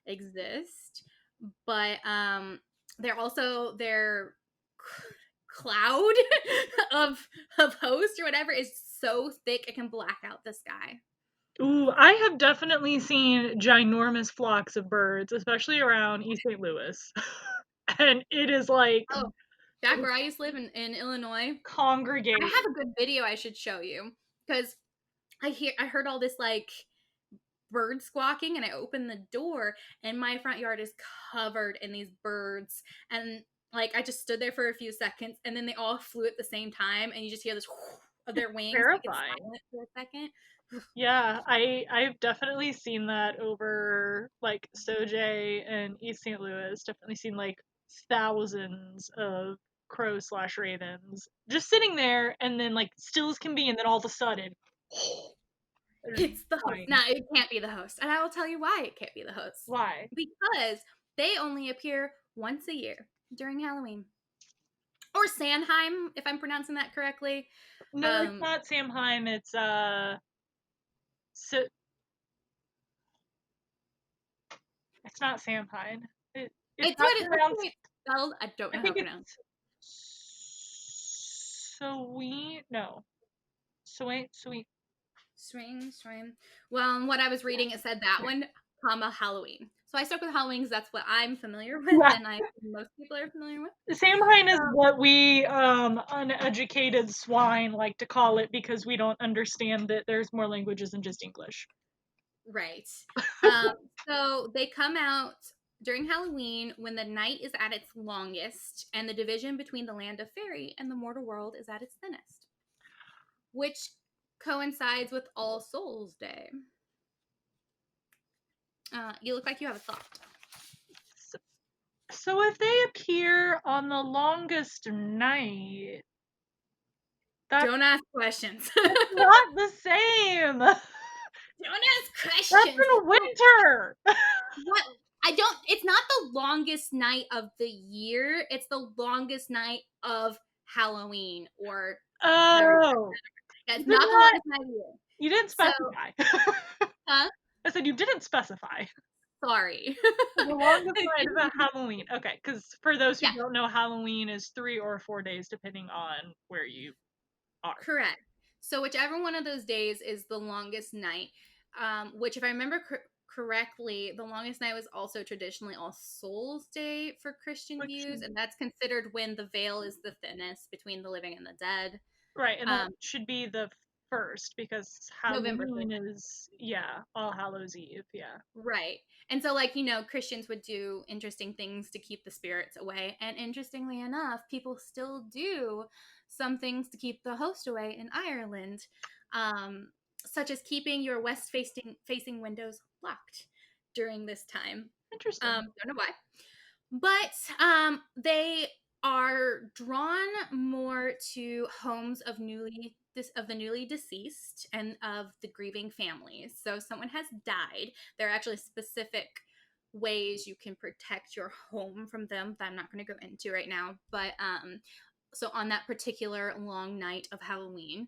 exist. But they're also their cloud of host or whatever is so thick it can black out the sky. Ooh, I have definitely seen ginormous flocks of birds, especially around East St. Louis. And it is like Oh, back where I used to live in Illinois, I congregate. have a good video I should show you because I heard all this like bird squawking and I opened the door and my front yard is covered in these birds and like I just stood there for a few seconds and then they all flew at the same time and you just hear this of their wings and it gets Terrifying. silent for a second. Yeah, I've definitely seen that over like Soj and East St. Louis. Definitely seen like thousands of crows slash ravens just sitting there and then like still as can be and then all of a sudden they're just It's the host. flying. No, it can't be the host. And I will tell you why it can't be the host. Why? Because they only appear once a year during Halloween. Or Sandheim, if I'm pronouncing that correctly. No, it's Um, not Samhain, it's so, it's not Samhain. It's not that's the pronounced way it's spelled. I don't I know how think to pronounce. it's sweet no. Sweet sweet. Swing. Well, what I was reading, it said that one, comma, Halloween. So I stuck with Halloween because that's what I'm familiar with Yeah. and I most people are familiar with. Samhain is what we uneducated swine like to call it because we don't understand that there's more languages than just English. Right. Um, so they come out during Halloween when the night is at its longest and the division between the land of fairy and the mortal world is at its thinnest, which coincides with All Souls Day. You look like you have a thought. So, so if they appear on the longest night, that's Don't ask questions. not the same. That's Don't ask questions. in winter. What? I don't. It's not the longest night of the year. It's the longest night of Halloween or however. Oh, It's you did not the not. longest night of the year. You didn't So, specify. huh? I said you didn't specify. Sorry. So the longest I night is at didn't- Halloween. Okay, because for those who yeah, don't know, Halloween is 3 or 4 days depending on where you are. correct. So whichever one of those days is the longest night, which if I remember correctly, the longest night was also traditionally All Souls Day for Christian Which views, and that's considered when the veil is the thinnest between the living and the dead. right, and that Um, should be the first because November Halloween 13th. is yeah, All Hallows Eve, yeah. Right. And so, like, Christians would do interesting things to keep the spirits away. And interestingly enough, people still do some things to keep the host away in Ireland, um, such as keeping your west facing windows locked during this time. Interesting. Don't know why. But they are drawn more to homes of of the newly deceased and of the grieving families. So if someone has died, there are actually specific ways you can protect your home from them that I'm not going to go into right now. But so on that particular long night of Halloween,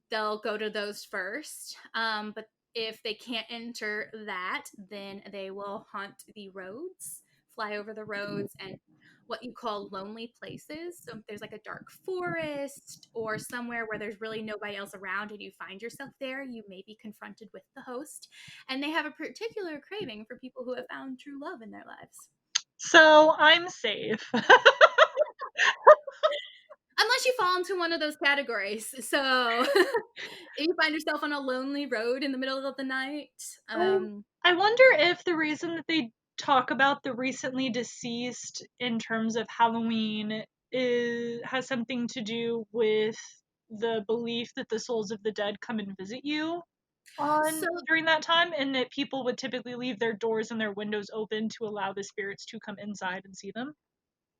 they'll go to those first. But if they can't enter that, then they will haunt the roads, fly over the roads, and what you call lonely places. So if there's like a dark forest or somewhere where there's really nobody else around and you find yourself there, you may be confronted with the host. And they have a particular craving for people who have found true love in their lives. So I'm safe. Unless you fall into one of those categories. So if you find yourself on a lonely road in the middle of the night, I I wonder if the reason that they talk about the recently deceased in terms of Halloween has something to do with the belief that the souls of the dead come and visit you so on during that time, and that people would typically leave their doors and their windows open to allow the spirits to come inside and see them.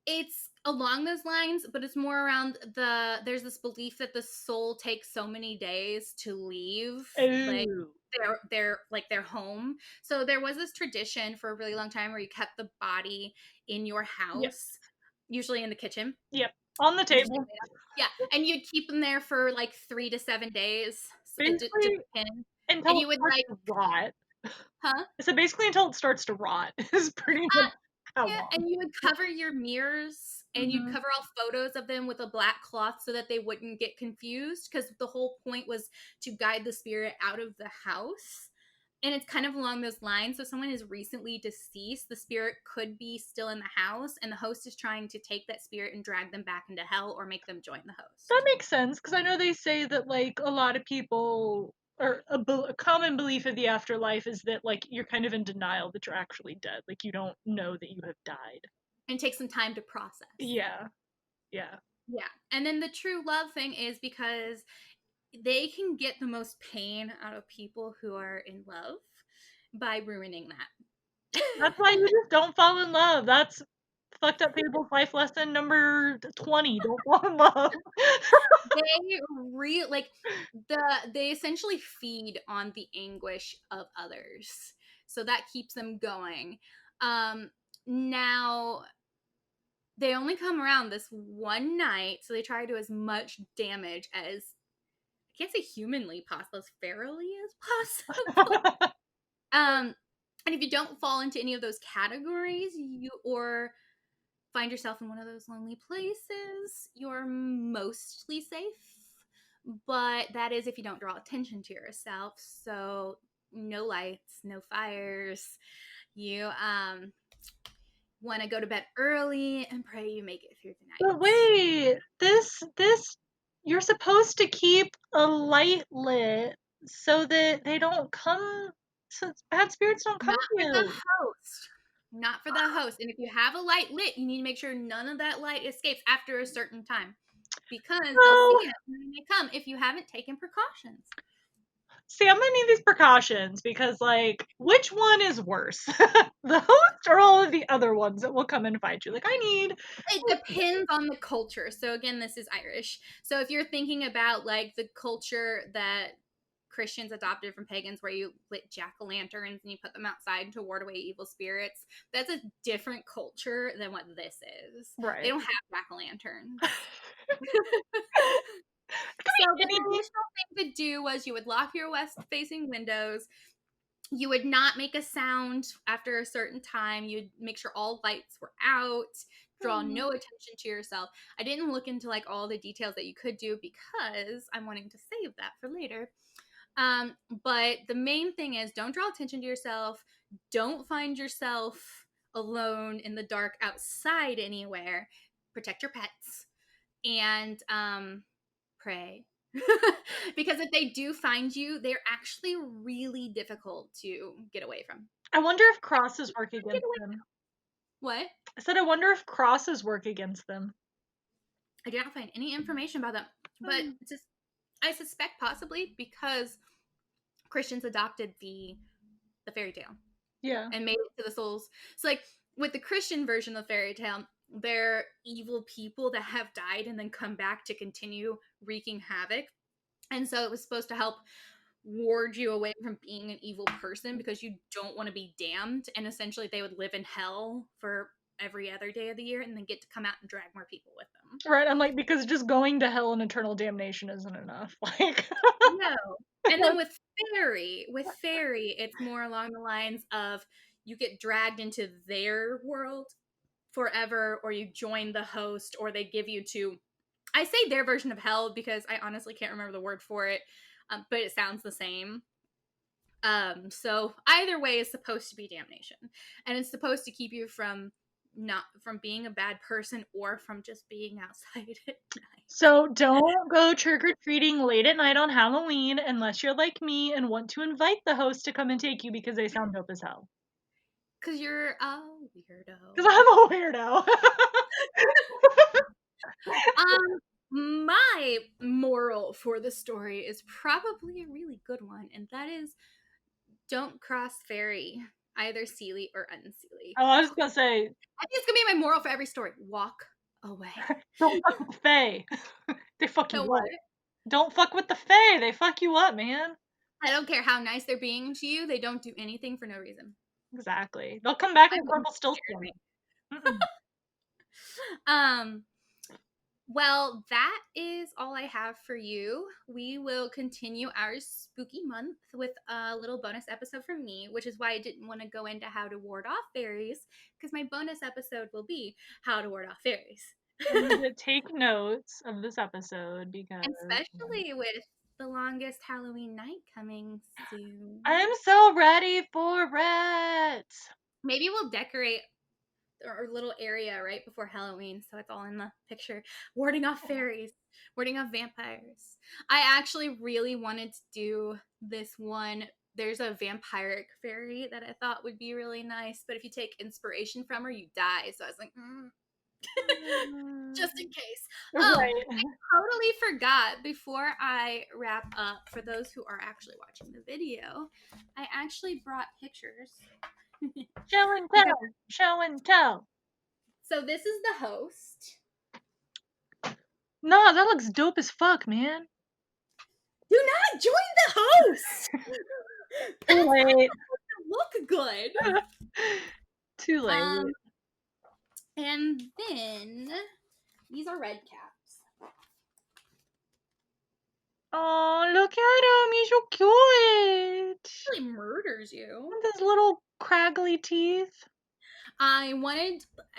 it's along those lines, but it's more around there's this belief that the soul takes so many days to leave, like Oh, their home. So there was this tradition for a really long time where you kept the body in your yep, house, usually in the kitchen. yep, on the You just table. yeah, and you'd keep them there for like 3 to 7 days. So it just Basically depends. And until it you would starts like, to rot. huh? So basically until it starts to rot is pretty much how Yeah, long. and you would cover your mirrors and you'd Mhm. cover all photos of them with a black cloth so that they wouldn't get confused because the whole point was to guide the spirit out of the house. And it's kind of along those lines. So, if someone is recently deceased, the spirit could be still in the house, and the host is trying to take that spirit and drag them back into hell or make them join the That host. makes sense because I know they say that like a lot of people or a common belief of the afterlife is that like you're kind of in denial that you're actually dead. Like you don't know that you have died. And take some time to process. Yeah. Yeah. Yeah. And then the true love thing is because they can get the most pain out of people who are in love by ruining that. That's why you just don't fall in love. That's fucked up people's life lesson number 20. Don't fall in love. they like they essentially feed on the anguish of others. So that keeps them going. Now they only come around this one night, so they try to do as much damage as I can't say humanly possible, as fairly as possible. Um, and if you don't fall into any of those categories, you or find yourself in one of those lonely places, you're mostly safe. But that is if you don't draw attention to yourself. So no lights, no fires. You want to go to bed early and pray you make it through the But night. wait, this you're supposed to keep a light lit so that they don't come so bad spirits don't come Not to for the you. host. Not for the host. And if you have a light lit, you need to make sure none of that light escapes after a certain time because they'll see No. it when they come if you haven't taken precautions. See, I'm gonna need these precautions because like which one is worse? The host or all of the other ones that will come and fight you? Like I need It depends on the culture. So again, this is Irish. So if you're thinking about like the culture that Christians adopted from pagans where you lit jack-o'-lanterns and you put them outside to ward away evil spirits, that's a different culture than what this is. They right. don't have jack-o'-lanterns. It could So be the any traditional thing to do was you would lock your west facing windows, You would not make a sound after a certain time. You'd make sure all lights were out, draw no attention to yourself. I didn't look into like all the details that you could do because I'm wanting to save that for later. But the main thing is don't draw attention to yourself. Don't find yourself alone in the dark outside anywhere. Protect your pets and pray. Because if they do find you, they're actually really difficult to get away from. I wonder if crosses work Get against away. them. What? I said I wonder if crosses work against them. I did not find any information about them, but Hmm. just I suspect possibly because Christians adopted the fairy tale Yeah. and made it to the souls. So like with the Christian version of the fairy tale, they're evil people that have died and then come back to continue wreaking havoc. And so it was supposed to help ward you away from being an evil person because you don't want to be damned. And essentially, they would live in hell for every other day of the year and then get to come out and drag more people with them. Right, I'm like, because just going to hell and eternal damnation isn't enough. Like, No. And then with fairy, it's more along the lines of you get dragged into their world forever, or you join the host, or they give you to. I say their version of hell because I honestly can't remember the word for it, but it sounds the same. So either way is supposed to be damnation, and it's supposed to keep you from not from being a bad person or from just being outside at night. so don't go trick or treating late at night on Halloween unless you're like me and want to invite the host to come and take you because they sound dope as hell. Cause you're a Because weirdo. I'm a weirdo. My moral for the story is probably a really good one, and that is don't cross fairy, either Seelie or unseelie. Oh, I was gonna say, I think it's gonna be my moral for every story. Walk away. don't fuck with the Fae. They fuck you So what? up. Don't fuck with the Fae. They fuck you up, man. I don't care how nice they're being to you, they don't do anything for no reason. Exactly. They'll come back I and wouldn't crumple still scare me. Mm-mm. Um, well, that is all I have for you. We will continue our spooky month with a little bonus episode from me, which is why I didn't want to go into how to ward off fairies, because my bonus episode will be how to ward off fairies. I need to take notes of this episode because And especially with the longest Halloween night coming soon. I'm so ready for it. Maybe we'll decorate our little area right before Halloween, so it's all in the picture. Warding off fairies, warding off vampires. I actually really wanted to do this one. There's a vampiric fairy that I thought would be really nice, but if you take inspiration from her, you die. So I was like, just in case. Oh, Right. totally forgot before I wrap up, for those who are actually watching the video, I actually brought pictures. Show and Because, tell. Show and tell. so this is the host. Nah, that looks dope as fuck, man. Do not join the host. Too That's late. look good. Too late. And then these are red caps. Oh, look at him. He's so cute. Really murders you. With his little craggly teeth. I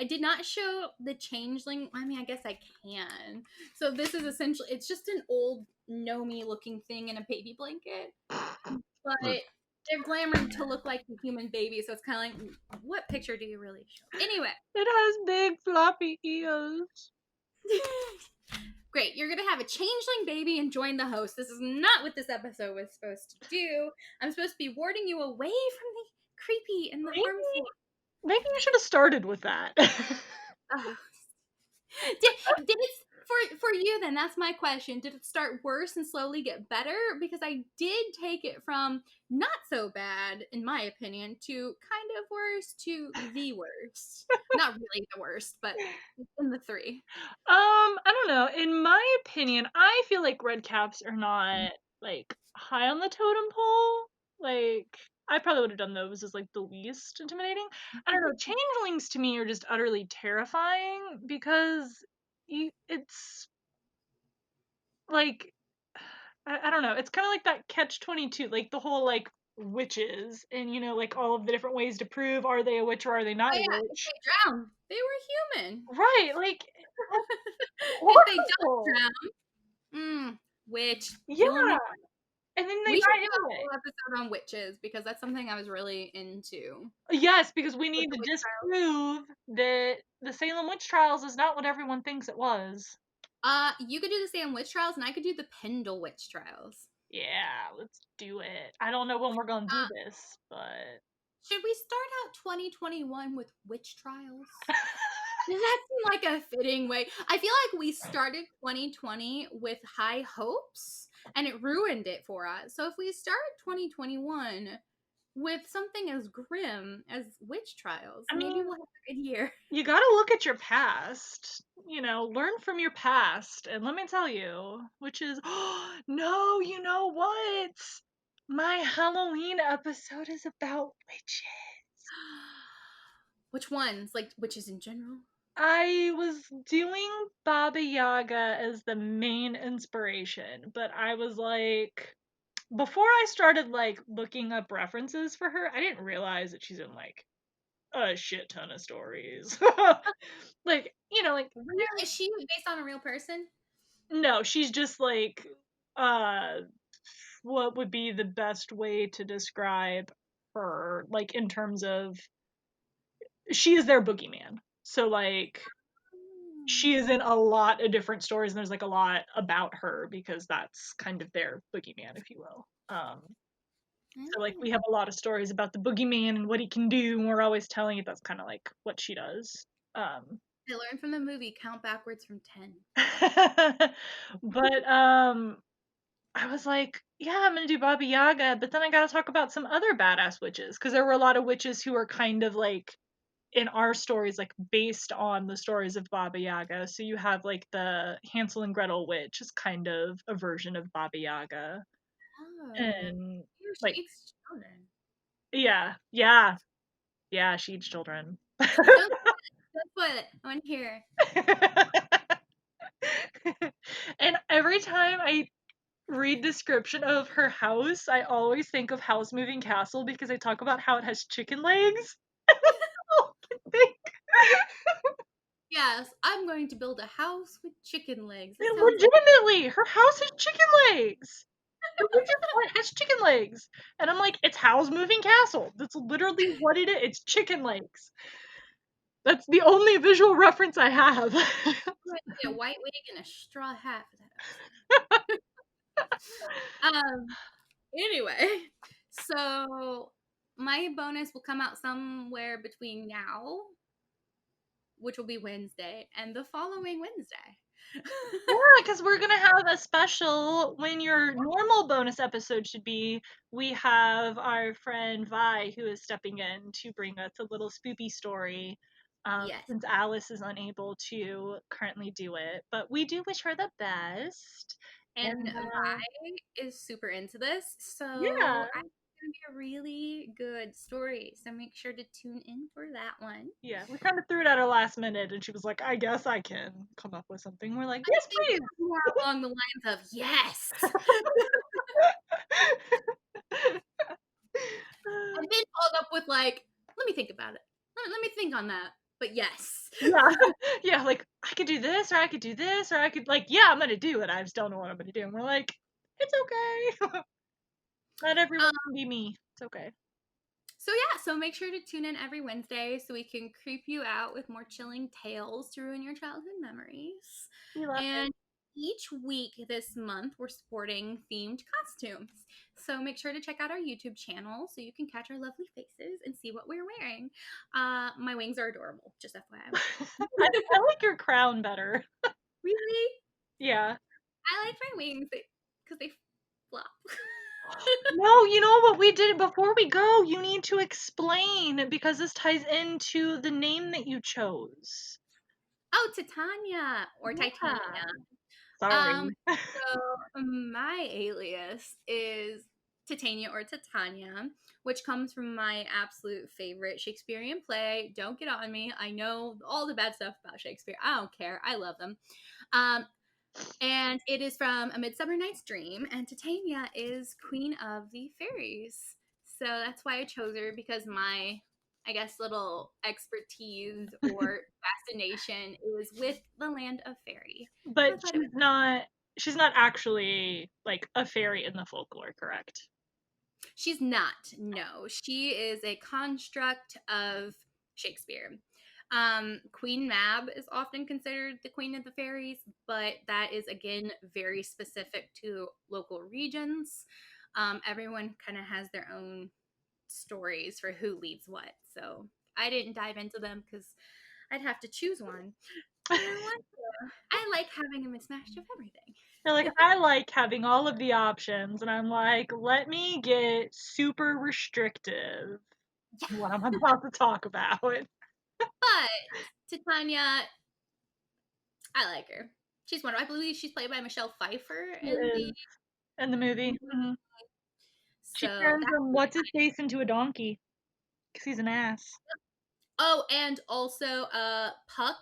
did not show the changeling. I mean, I guess I can. So this is essentially, it's just an old gnomey looking thing in a baby blanket, but they're glamored to look like a human baby. So it's kind of like, what picture do you really show? Anyway, It has big floppy ears. great. You're gonna have a changeling baby and join the host. This is not what this episode was supposed to do. I'm supposed to be warding you away from the creepy and the Maybe, harmful. maybe you should have started with that. Ugh. Did it for you then? That's my question. Did it start worse and slowly get better? Because I did take it from not so bad, in my opinion, to kind of worse to the worst. Not really the worst, but in the three. I don't know. In my opinion, I feel like red caps are not like high on the totem pole. Like I probably would have done those as like the least intimidating. I don't know. Changelings to me are just utterly terrifying because it's like I don't know. It's kind of like that catch 22, like the whole like witches and like all of the different ways to prove are they a witch or are they not Oh a yeah, if witch. they drown, they were human. Right, like that's If they don't horrible. drown, witch, killing Yeah, me. and then they We should die do a anyway. whole episode on witches because that's something I was really into Yes, because we with need the to witch trials. disprove that the Salem witch trials is not what everyone thinks it was. You could do the Salem witch trials, and I could do the Pendle witch trials. Yeah, let's do it. I don't know when we're gonna do this, but Should we start out 2021 with witch trials? Does that seem like a fitting way? I feel like we started 2020 with high hopes and it ruined it for us. So if we start 2021 with something as grim as witch trials, I maybe mean, we'll have a good year. you gotta look at your past. Learn from your past. And let me tell you, which is, no, you know what? My Halloween episode is about witches. Which ones? Like witches in general? I was doing Baba Yaga as the main inspiration, but I was like, before I started like looking up references for her, I didn't realize that she's in like a shit ton of stories. Like, like Is she based on a real person? no, she's just like uh what would be the best way to describe her, like in terms of she is their boogeyman. So like she is in a lot of different stories and there's like a lot about her because that's kind of their boogeyman, if you will. So like we Mm. have a lot of stories about the boogeyman and what he can do, and we're always telling it that's kind of like what she does. Um I learned from the movie Count Backwards from 10. but I was like, yeah, I'm gonna do Baba Yaga, but then I gotta talk about some other badass witches because there were a lot of witches who are kind of like in our stories, like based on the stories of Baba Yaga. So you have like the Hansel and Gretel witch is kind of a version of Baba Yaga, Oh. and Here like she eats children. yeah, yeah, yeah, she eats children. Don't spoil it. I want to hear. And every time I read description of her house, I always think of House Moving Castle because they talk about how it has chicken legs. All I can think. Yes, I'm going to build a house with chicken legs. It And sounds like legitimately, her house has chicken legs. The witch's hut has chicken legs. And I'm like, it's Howl's Moving Castle. That's literally what it is. It's chicken legs. That's the only visual reference I have. I'm going to get a white wig and a straw hat for that episode. Anyway, so my bonus will come out somewhere between now, which will be Wednesday, and the following Wednesday. Yeah, because we're gonna have a special when your normal bonus episode should be. We have our friend Vi who is stepping in to bring us a little spoopy story. Yes. Since Alice is unable to currently do it, but we do wish her the best. And And Vi is super into this, so yeah, I think it's going to be a really good story. So make sure to tune in for that one. yeah, we kind of threw it at her last minute, and she was like, "I guess I can come up with something." We're like, I "Yes, think it please." was more along the lines of yes. I've been followed up with like, let me think about it. Let me think on that. But yes. Yeah, yeah, like I could do this, or I could do this, or I could like, yeah, I'm gonna do it. I just don't know what I'm gonna do. And we're like, it's okay. Not everyone um, can be me. It's okay. So yeah, so make sure to tune in every Wednesday so we can creep you out with more chilling tales to ruin your childhood memories. We love it. And each week this month, we're sporting themed costumes. So make sure to check out our YouTube channel so you can catch our lovely faces and see what we're wearing. My wings are adorable, just FYI. I like your crown better. Really? Yeah. I like my wings because they flop. No, you know what we did before we go? You need to explain because this ties into the name that you chose. Oh, Titania or Yeah. Titania. Um, Sorry. so my alias is Titania or Titania, which comes from my absolute favorite Shakespearean play. Don't get on me. I know all the bad stuff about Shakespeare. I don't care. I love them. Um, and it is from A Midsummer Night's Dream, and Titania is Queen of the Fairies. So that's why I chose her, because my, I guess, little expertise or fascination is with the land of fairy. So I But thought it was. she's not actually like a fairy in the folklore, correct? She's not. No, she is a construct of Shakespeare. Queen Mab is often considered the queen of the fairies, but that is again very specific to local regions. Everyone kind of has their own stories for who leads what. So I didn't dive into them because I'd have to choose one. I don't want to. I like having a mismatch of everything. They're like, I like having all of the options, and I'm like, let me get super restrictive Yeah. in what I'm about to talk about. But Titania, I like her. She's wonderful. I believe she's played by Michelle Pfeiffer She in the is in the movie. movie. Hmm. She So turns that's what's his face into a donkey because he's an ass. oh, and also Puck,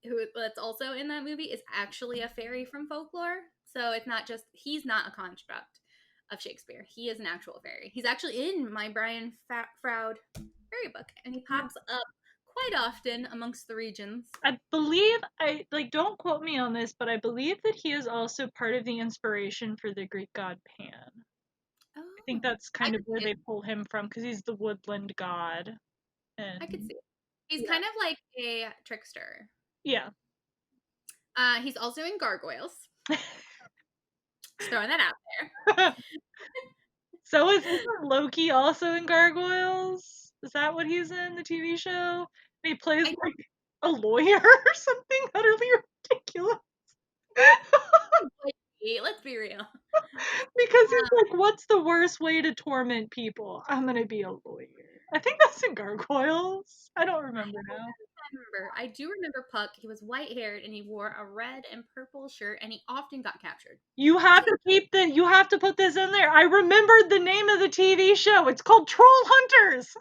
who that's also in that movie, is actually a fairy from folklore. So it's not just, he's not a construct of Shakespeare. He is an actual fairy. He's actually in my Brian Froud fairy book, and he Yeah. pops up quite often amongst the regions. I believe I like don't quote me on this, but I believe that he is also part of the inspiration for the Greek god Pan. I think Oh, that's I kind of could where see it. they pull him from because he's the woodland god. I could And see it. He's yeah, kind of like a trickster. yeah. He's also in Gargoyles. Just throwing that out there. So isn't Loki also in Gargoyles? Is that what he's in the TV show? And he plays I like a lawyer or something utterly ridiculous. don't like, let's be real. Because he's like, what's the worst way to torment people? I'm gonna be a lawyer. I think that's in Gargoyles. I don't remember now. I do remember Puck. He was white haired and he wore a red and purple shirt, and he often got captured. You have to put this in there. I remembered the name of the TV show. It's called Troll Hunters.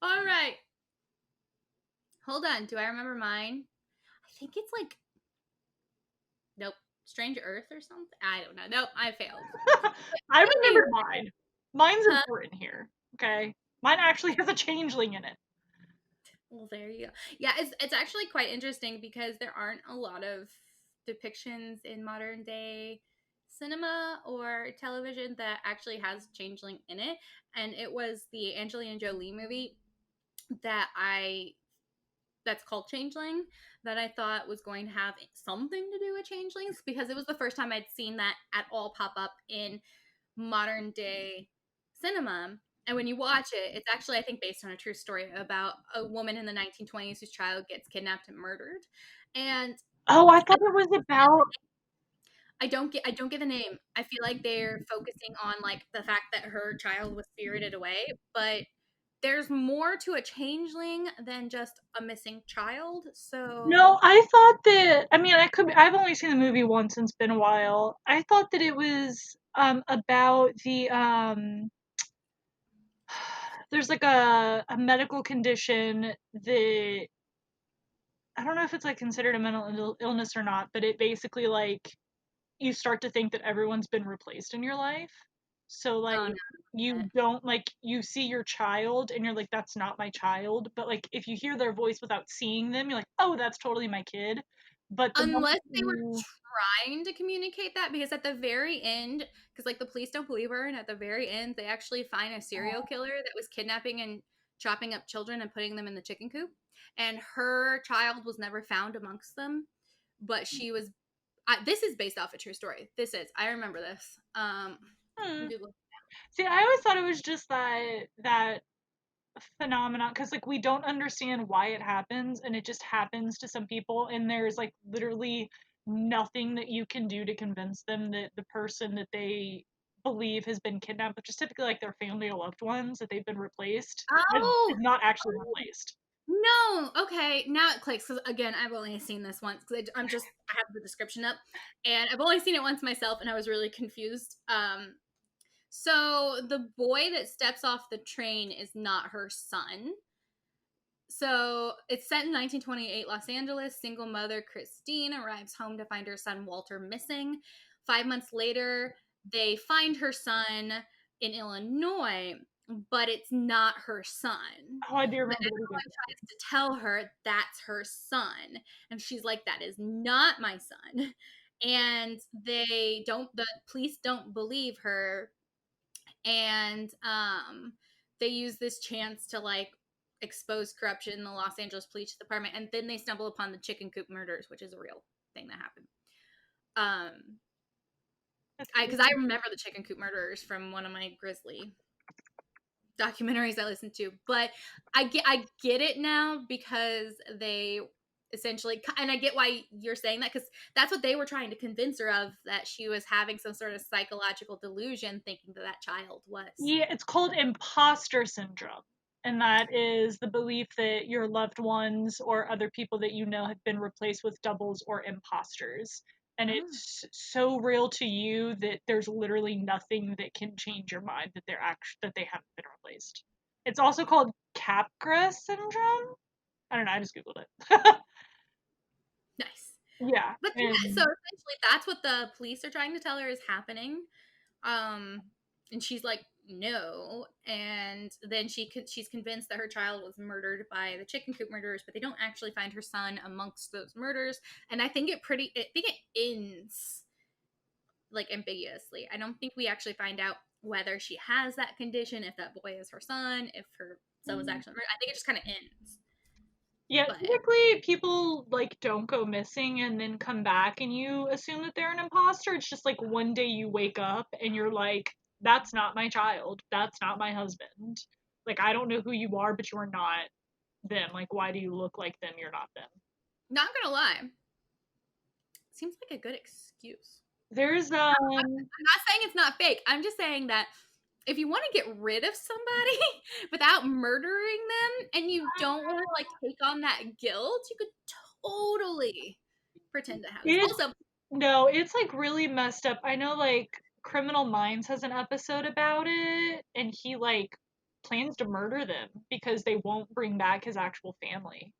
All right. Hold on. Do I remember mine? I think it's like, nope, Strange Earth or something. I don't know. Nope, I failed. I Anyway, remembered mine. Mine's huh? important here. Okay. Mine actually has a changeling in it. Well, there you go. Yeah, it's actually quite interesting because there aren't a lot of depictions in modern day cinema or television that actually has changeling in it. And it was the Angelina Jolie movie that I that's called Changeling that I thought was going to have something to do with changelings, because it was the first time I'd seen that at all pop up in modern day cinema. And when you watch it, it's actually, I think, based on a true story about a woman in the 1920s whose child gets kidnapped and murdered. And Oh, I I, thought it was about. I don't get the name. I feel like they're focusing on like the fact that her child was spirited away, but there's more to a changeling than just a missing child. So No, I thought that. I mean, I've only seen the movie once and it's been a while. I thought that it was about the there's like a medical condition that I don't know if it's like considered a mental illness or not, but it basically like you start to think that everyone's been replaced in your life. So like oh no. you don't like you see your child and you're like that's not my child, but like if you hear their voice without seeing them, you're like, "Oh, that's totally my kid." But the moment Unless they were you trying to communicate that, because at the very end, because like the police don't believe her, and at the very end they actually find a serial killer that was kidnapping and chopping up children and putting them in the chicken coop, and her child was never found amongst them, but she was this is based off a true story. This is, I remember this. hmm. Google. See, I always thought it was just that phenomenon because like we don't understand why it happens and it just happens to some people and there's like literally nothing that you can do to convince them that the person that they believe has been kidnapped, which is typically like their family or loved ones that they've been replaced, is Oh, not actually replaced. no, okay, now it clicks, because again, I've only seen this once because I have the description up, and I've only seen it once myself, and I was really confused. So the boy that steps off the train is not her son. So it's set in 1928 Los Angeles. Single mother Christine arrives home to find her son Walter missing. 5 months later, they find her son in Illinois, but it's not her son. Oh, I do But remember the everyone beginning. tries to tell her that's her son. And she's like, that is not my son. And the police don't believe her. And they use this chance to like expose corruption in the Los Angeles Police Department. And then they stumble upon the chicken coop murders, which is a real thing that happened. Um, That's because I remember the chicken coop murderers from one of my Grizzly documentaries I listened to, but I get it now because they essentially, and I get why you're saying that, because that's what they were trying to convince her of, that she was having some sort of psychological delusion thinking that that child was. Yeah, it's called imposter syndrome. And that is the belief that your loved ones or other people that you know have been replaced with doubles or imposters. And Oh. it's so real to you that there's literally nothing that can change your mind that that they haven't been replaced. It's also called Capgras syndrome. I don't know, I just googled it. Nice. Yeah. But yeah, so And essentially that's what the police are trying to tell her is happening. Um, and she's like, no. And then she's convinced that her child was murdered by the chicken coop murderers, but they don't actually find her son amongst those murders. And I think it ends like ambiguously. I don't think we actually find out whether she has that condition, if that boy is her son, if her son was actually murdered. I think it just kind of ends. yeah, But typically people like don't go missing and then come back and you assume that they're an imposter. It's just like one day you wake up and you're like, that's not my child. That's not my husband. Like I don't know who you are, but you are not them. Like why do you look like them? You're not them. not gonna lie, seems like a good excuse. There's I'm not saying it's not fake. I'm just saying that if you want to get rid of somebody without murdering them and you don't want to like take on that guilt, you could totally pretend to have this. it's Also, no, it's like really messed up. I know like Criminal Minds has an episode about it and he like plans to murder them because they won't bring back his actual family.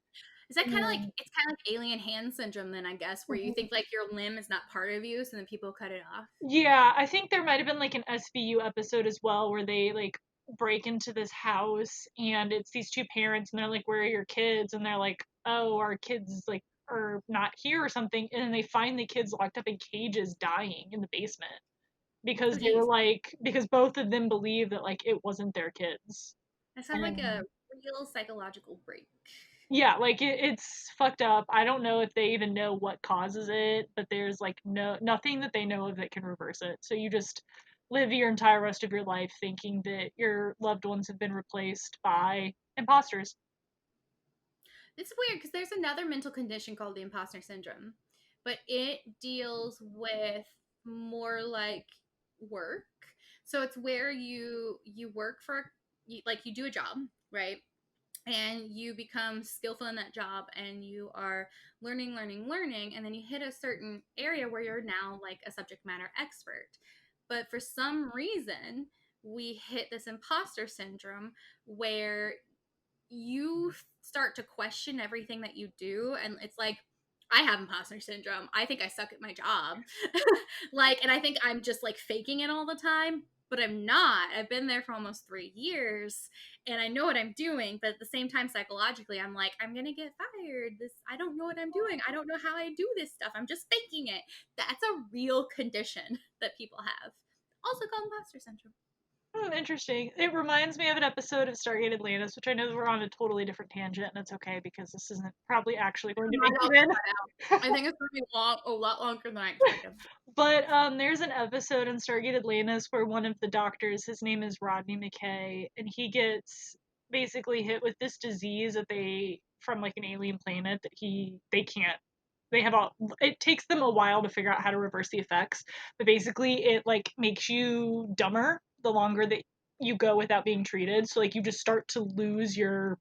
is that kind of like And it's kind of like alien hand syndrome then I guess, where you think like your limb is not part of you, so then people cut it off. yeah, I think there might have been like an SVU episode as well where they like break into this house and it's these two parents and they're like, "Where are your kids?" And they're like, "Oh, our kids like are not here or something." And then they find the kids locked up in cages dying in the basement Oh because they were geez, like because both of them believe that like it wasn't their kids. that sounds like a And real psychological break. yeah, like it's fucked up. I don't know if they even know what causes it, but there's like nothing that they know of that can reverse it. So you just live your entire rest of your life thinking that your loved ones have been replaced by imposters. It's weird because there's another mental condition called the imposter syndrome, but it deals with more like work. So it's where you work for like you do a job, right? And you become skillful in that job and you are learning, and then you hit a certain area where you're now like a subject matter expert. But for some reason, we hit this imposter syndrome where you start to question everything that you do, and it's like I have imposter syndrome. I think I suck at my job. Like, and I think I'm just like faking it all the time, but I'm not. I've been there for almost 3 years and I know what I'm doing, but at the same time psychologically I'm like, I'm gonna get fired. This, I don't know what I'm doing. I don't know how I do this stuff. I'm just faking it. That's a real condition that people have, also called imposter syndrome. Hmm, interesting. It reminds me of an episode of Stargate Atlantis, which I know we're on a totally different tangent, and it's okay because this isn't probably actually going to make Might all it cut out. I in. think it's gonna be a lot longer than I expected. But there's an episode in Stargate Atlantis where one of the doctors, his name is Rodney McKay, and he gets basically hit with this disease that they from like an alien planet that they can't they have all it takes them a while to figure out how to reverse the effects, but basically it like makes you dumber the longer that you go without being treated. So like you just start to lose your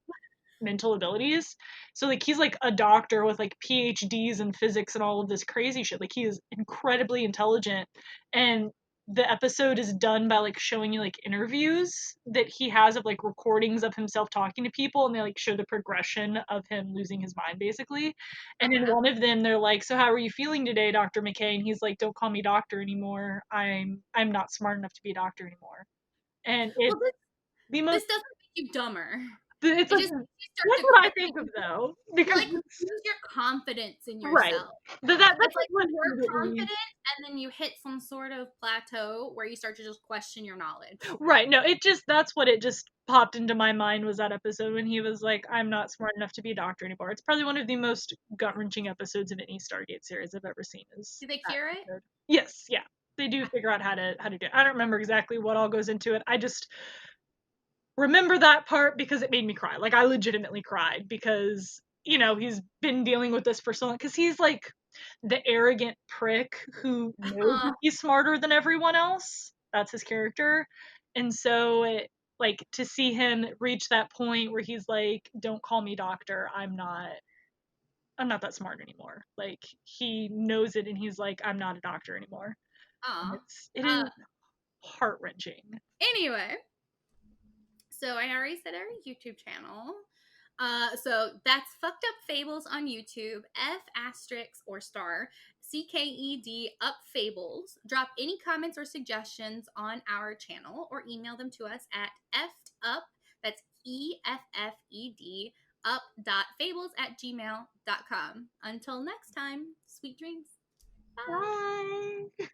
mental abilities. So like he's like a doctor with like PhDs in physics and all of this crazy shit. Like he is incredibly intelligent and the episode is done by like showing you like interviews that he has of like recordings of himself talking to people, and they like show the progression of him losing his mind basically. And in Okay. one of them they're like, so how are you feeling today, Dr. McKay? And he's like, don't call me doctor anymore, I'm not smart enough to be a doctor anymore. And Well, it's the most this doesn't make you dumber. it's It like just makes you start that's to what I question. think of though, You because like it's lose your confidence in right. yourself. That's It's like like what you were immediately. confident and then you hit some sort of plateau where you start to just question your knowledge. Right. No, it just that's what it just popped into my mind was that episode when he was like, I'm not smart enough to be a doctor anymore. It's probably one of the most gut wrenching episodes of any Stargate series I've ever seen is Do they that cure it? episode. Yes, yeah. They do figure out how to do it. I don't remember exactly what all goes into it. I just remember that part because it made me cry. Like I legitimately cried because, you know, he's been dealing with this for so long cuz he's like the arrogant prick who knows Uh, that he's smarter than everyone else. That's his character. And so it like to see him reach that point where he's like, don't call me doctor. I'm not that smart anymore. Like he knows it and he's like, I'm not a doctor anymore. And uh, it is uh, heart-wrenching. anyway, so I already said our YouTube channel. So that's Fucked Up Fables on YouTube. F asterisk or star CKED Up Fables. Drop any comments or suggestions on our channel or email them to us at FUP. That's EFFED up.fables@gmail.com. Until next time, sweet dreams. Bye. Bye.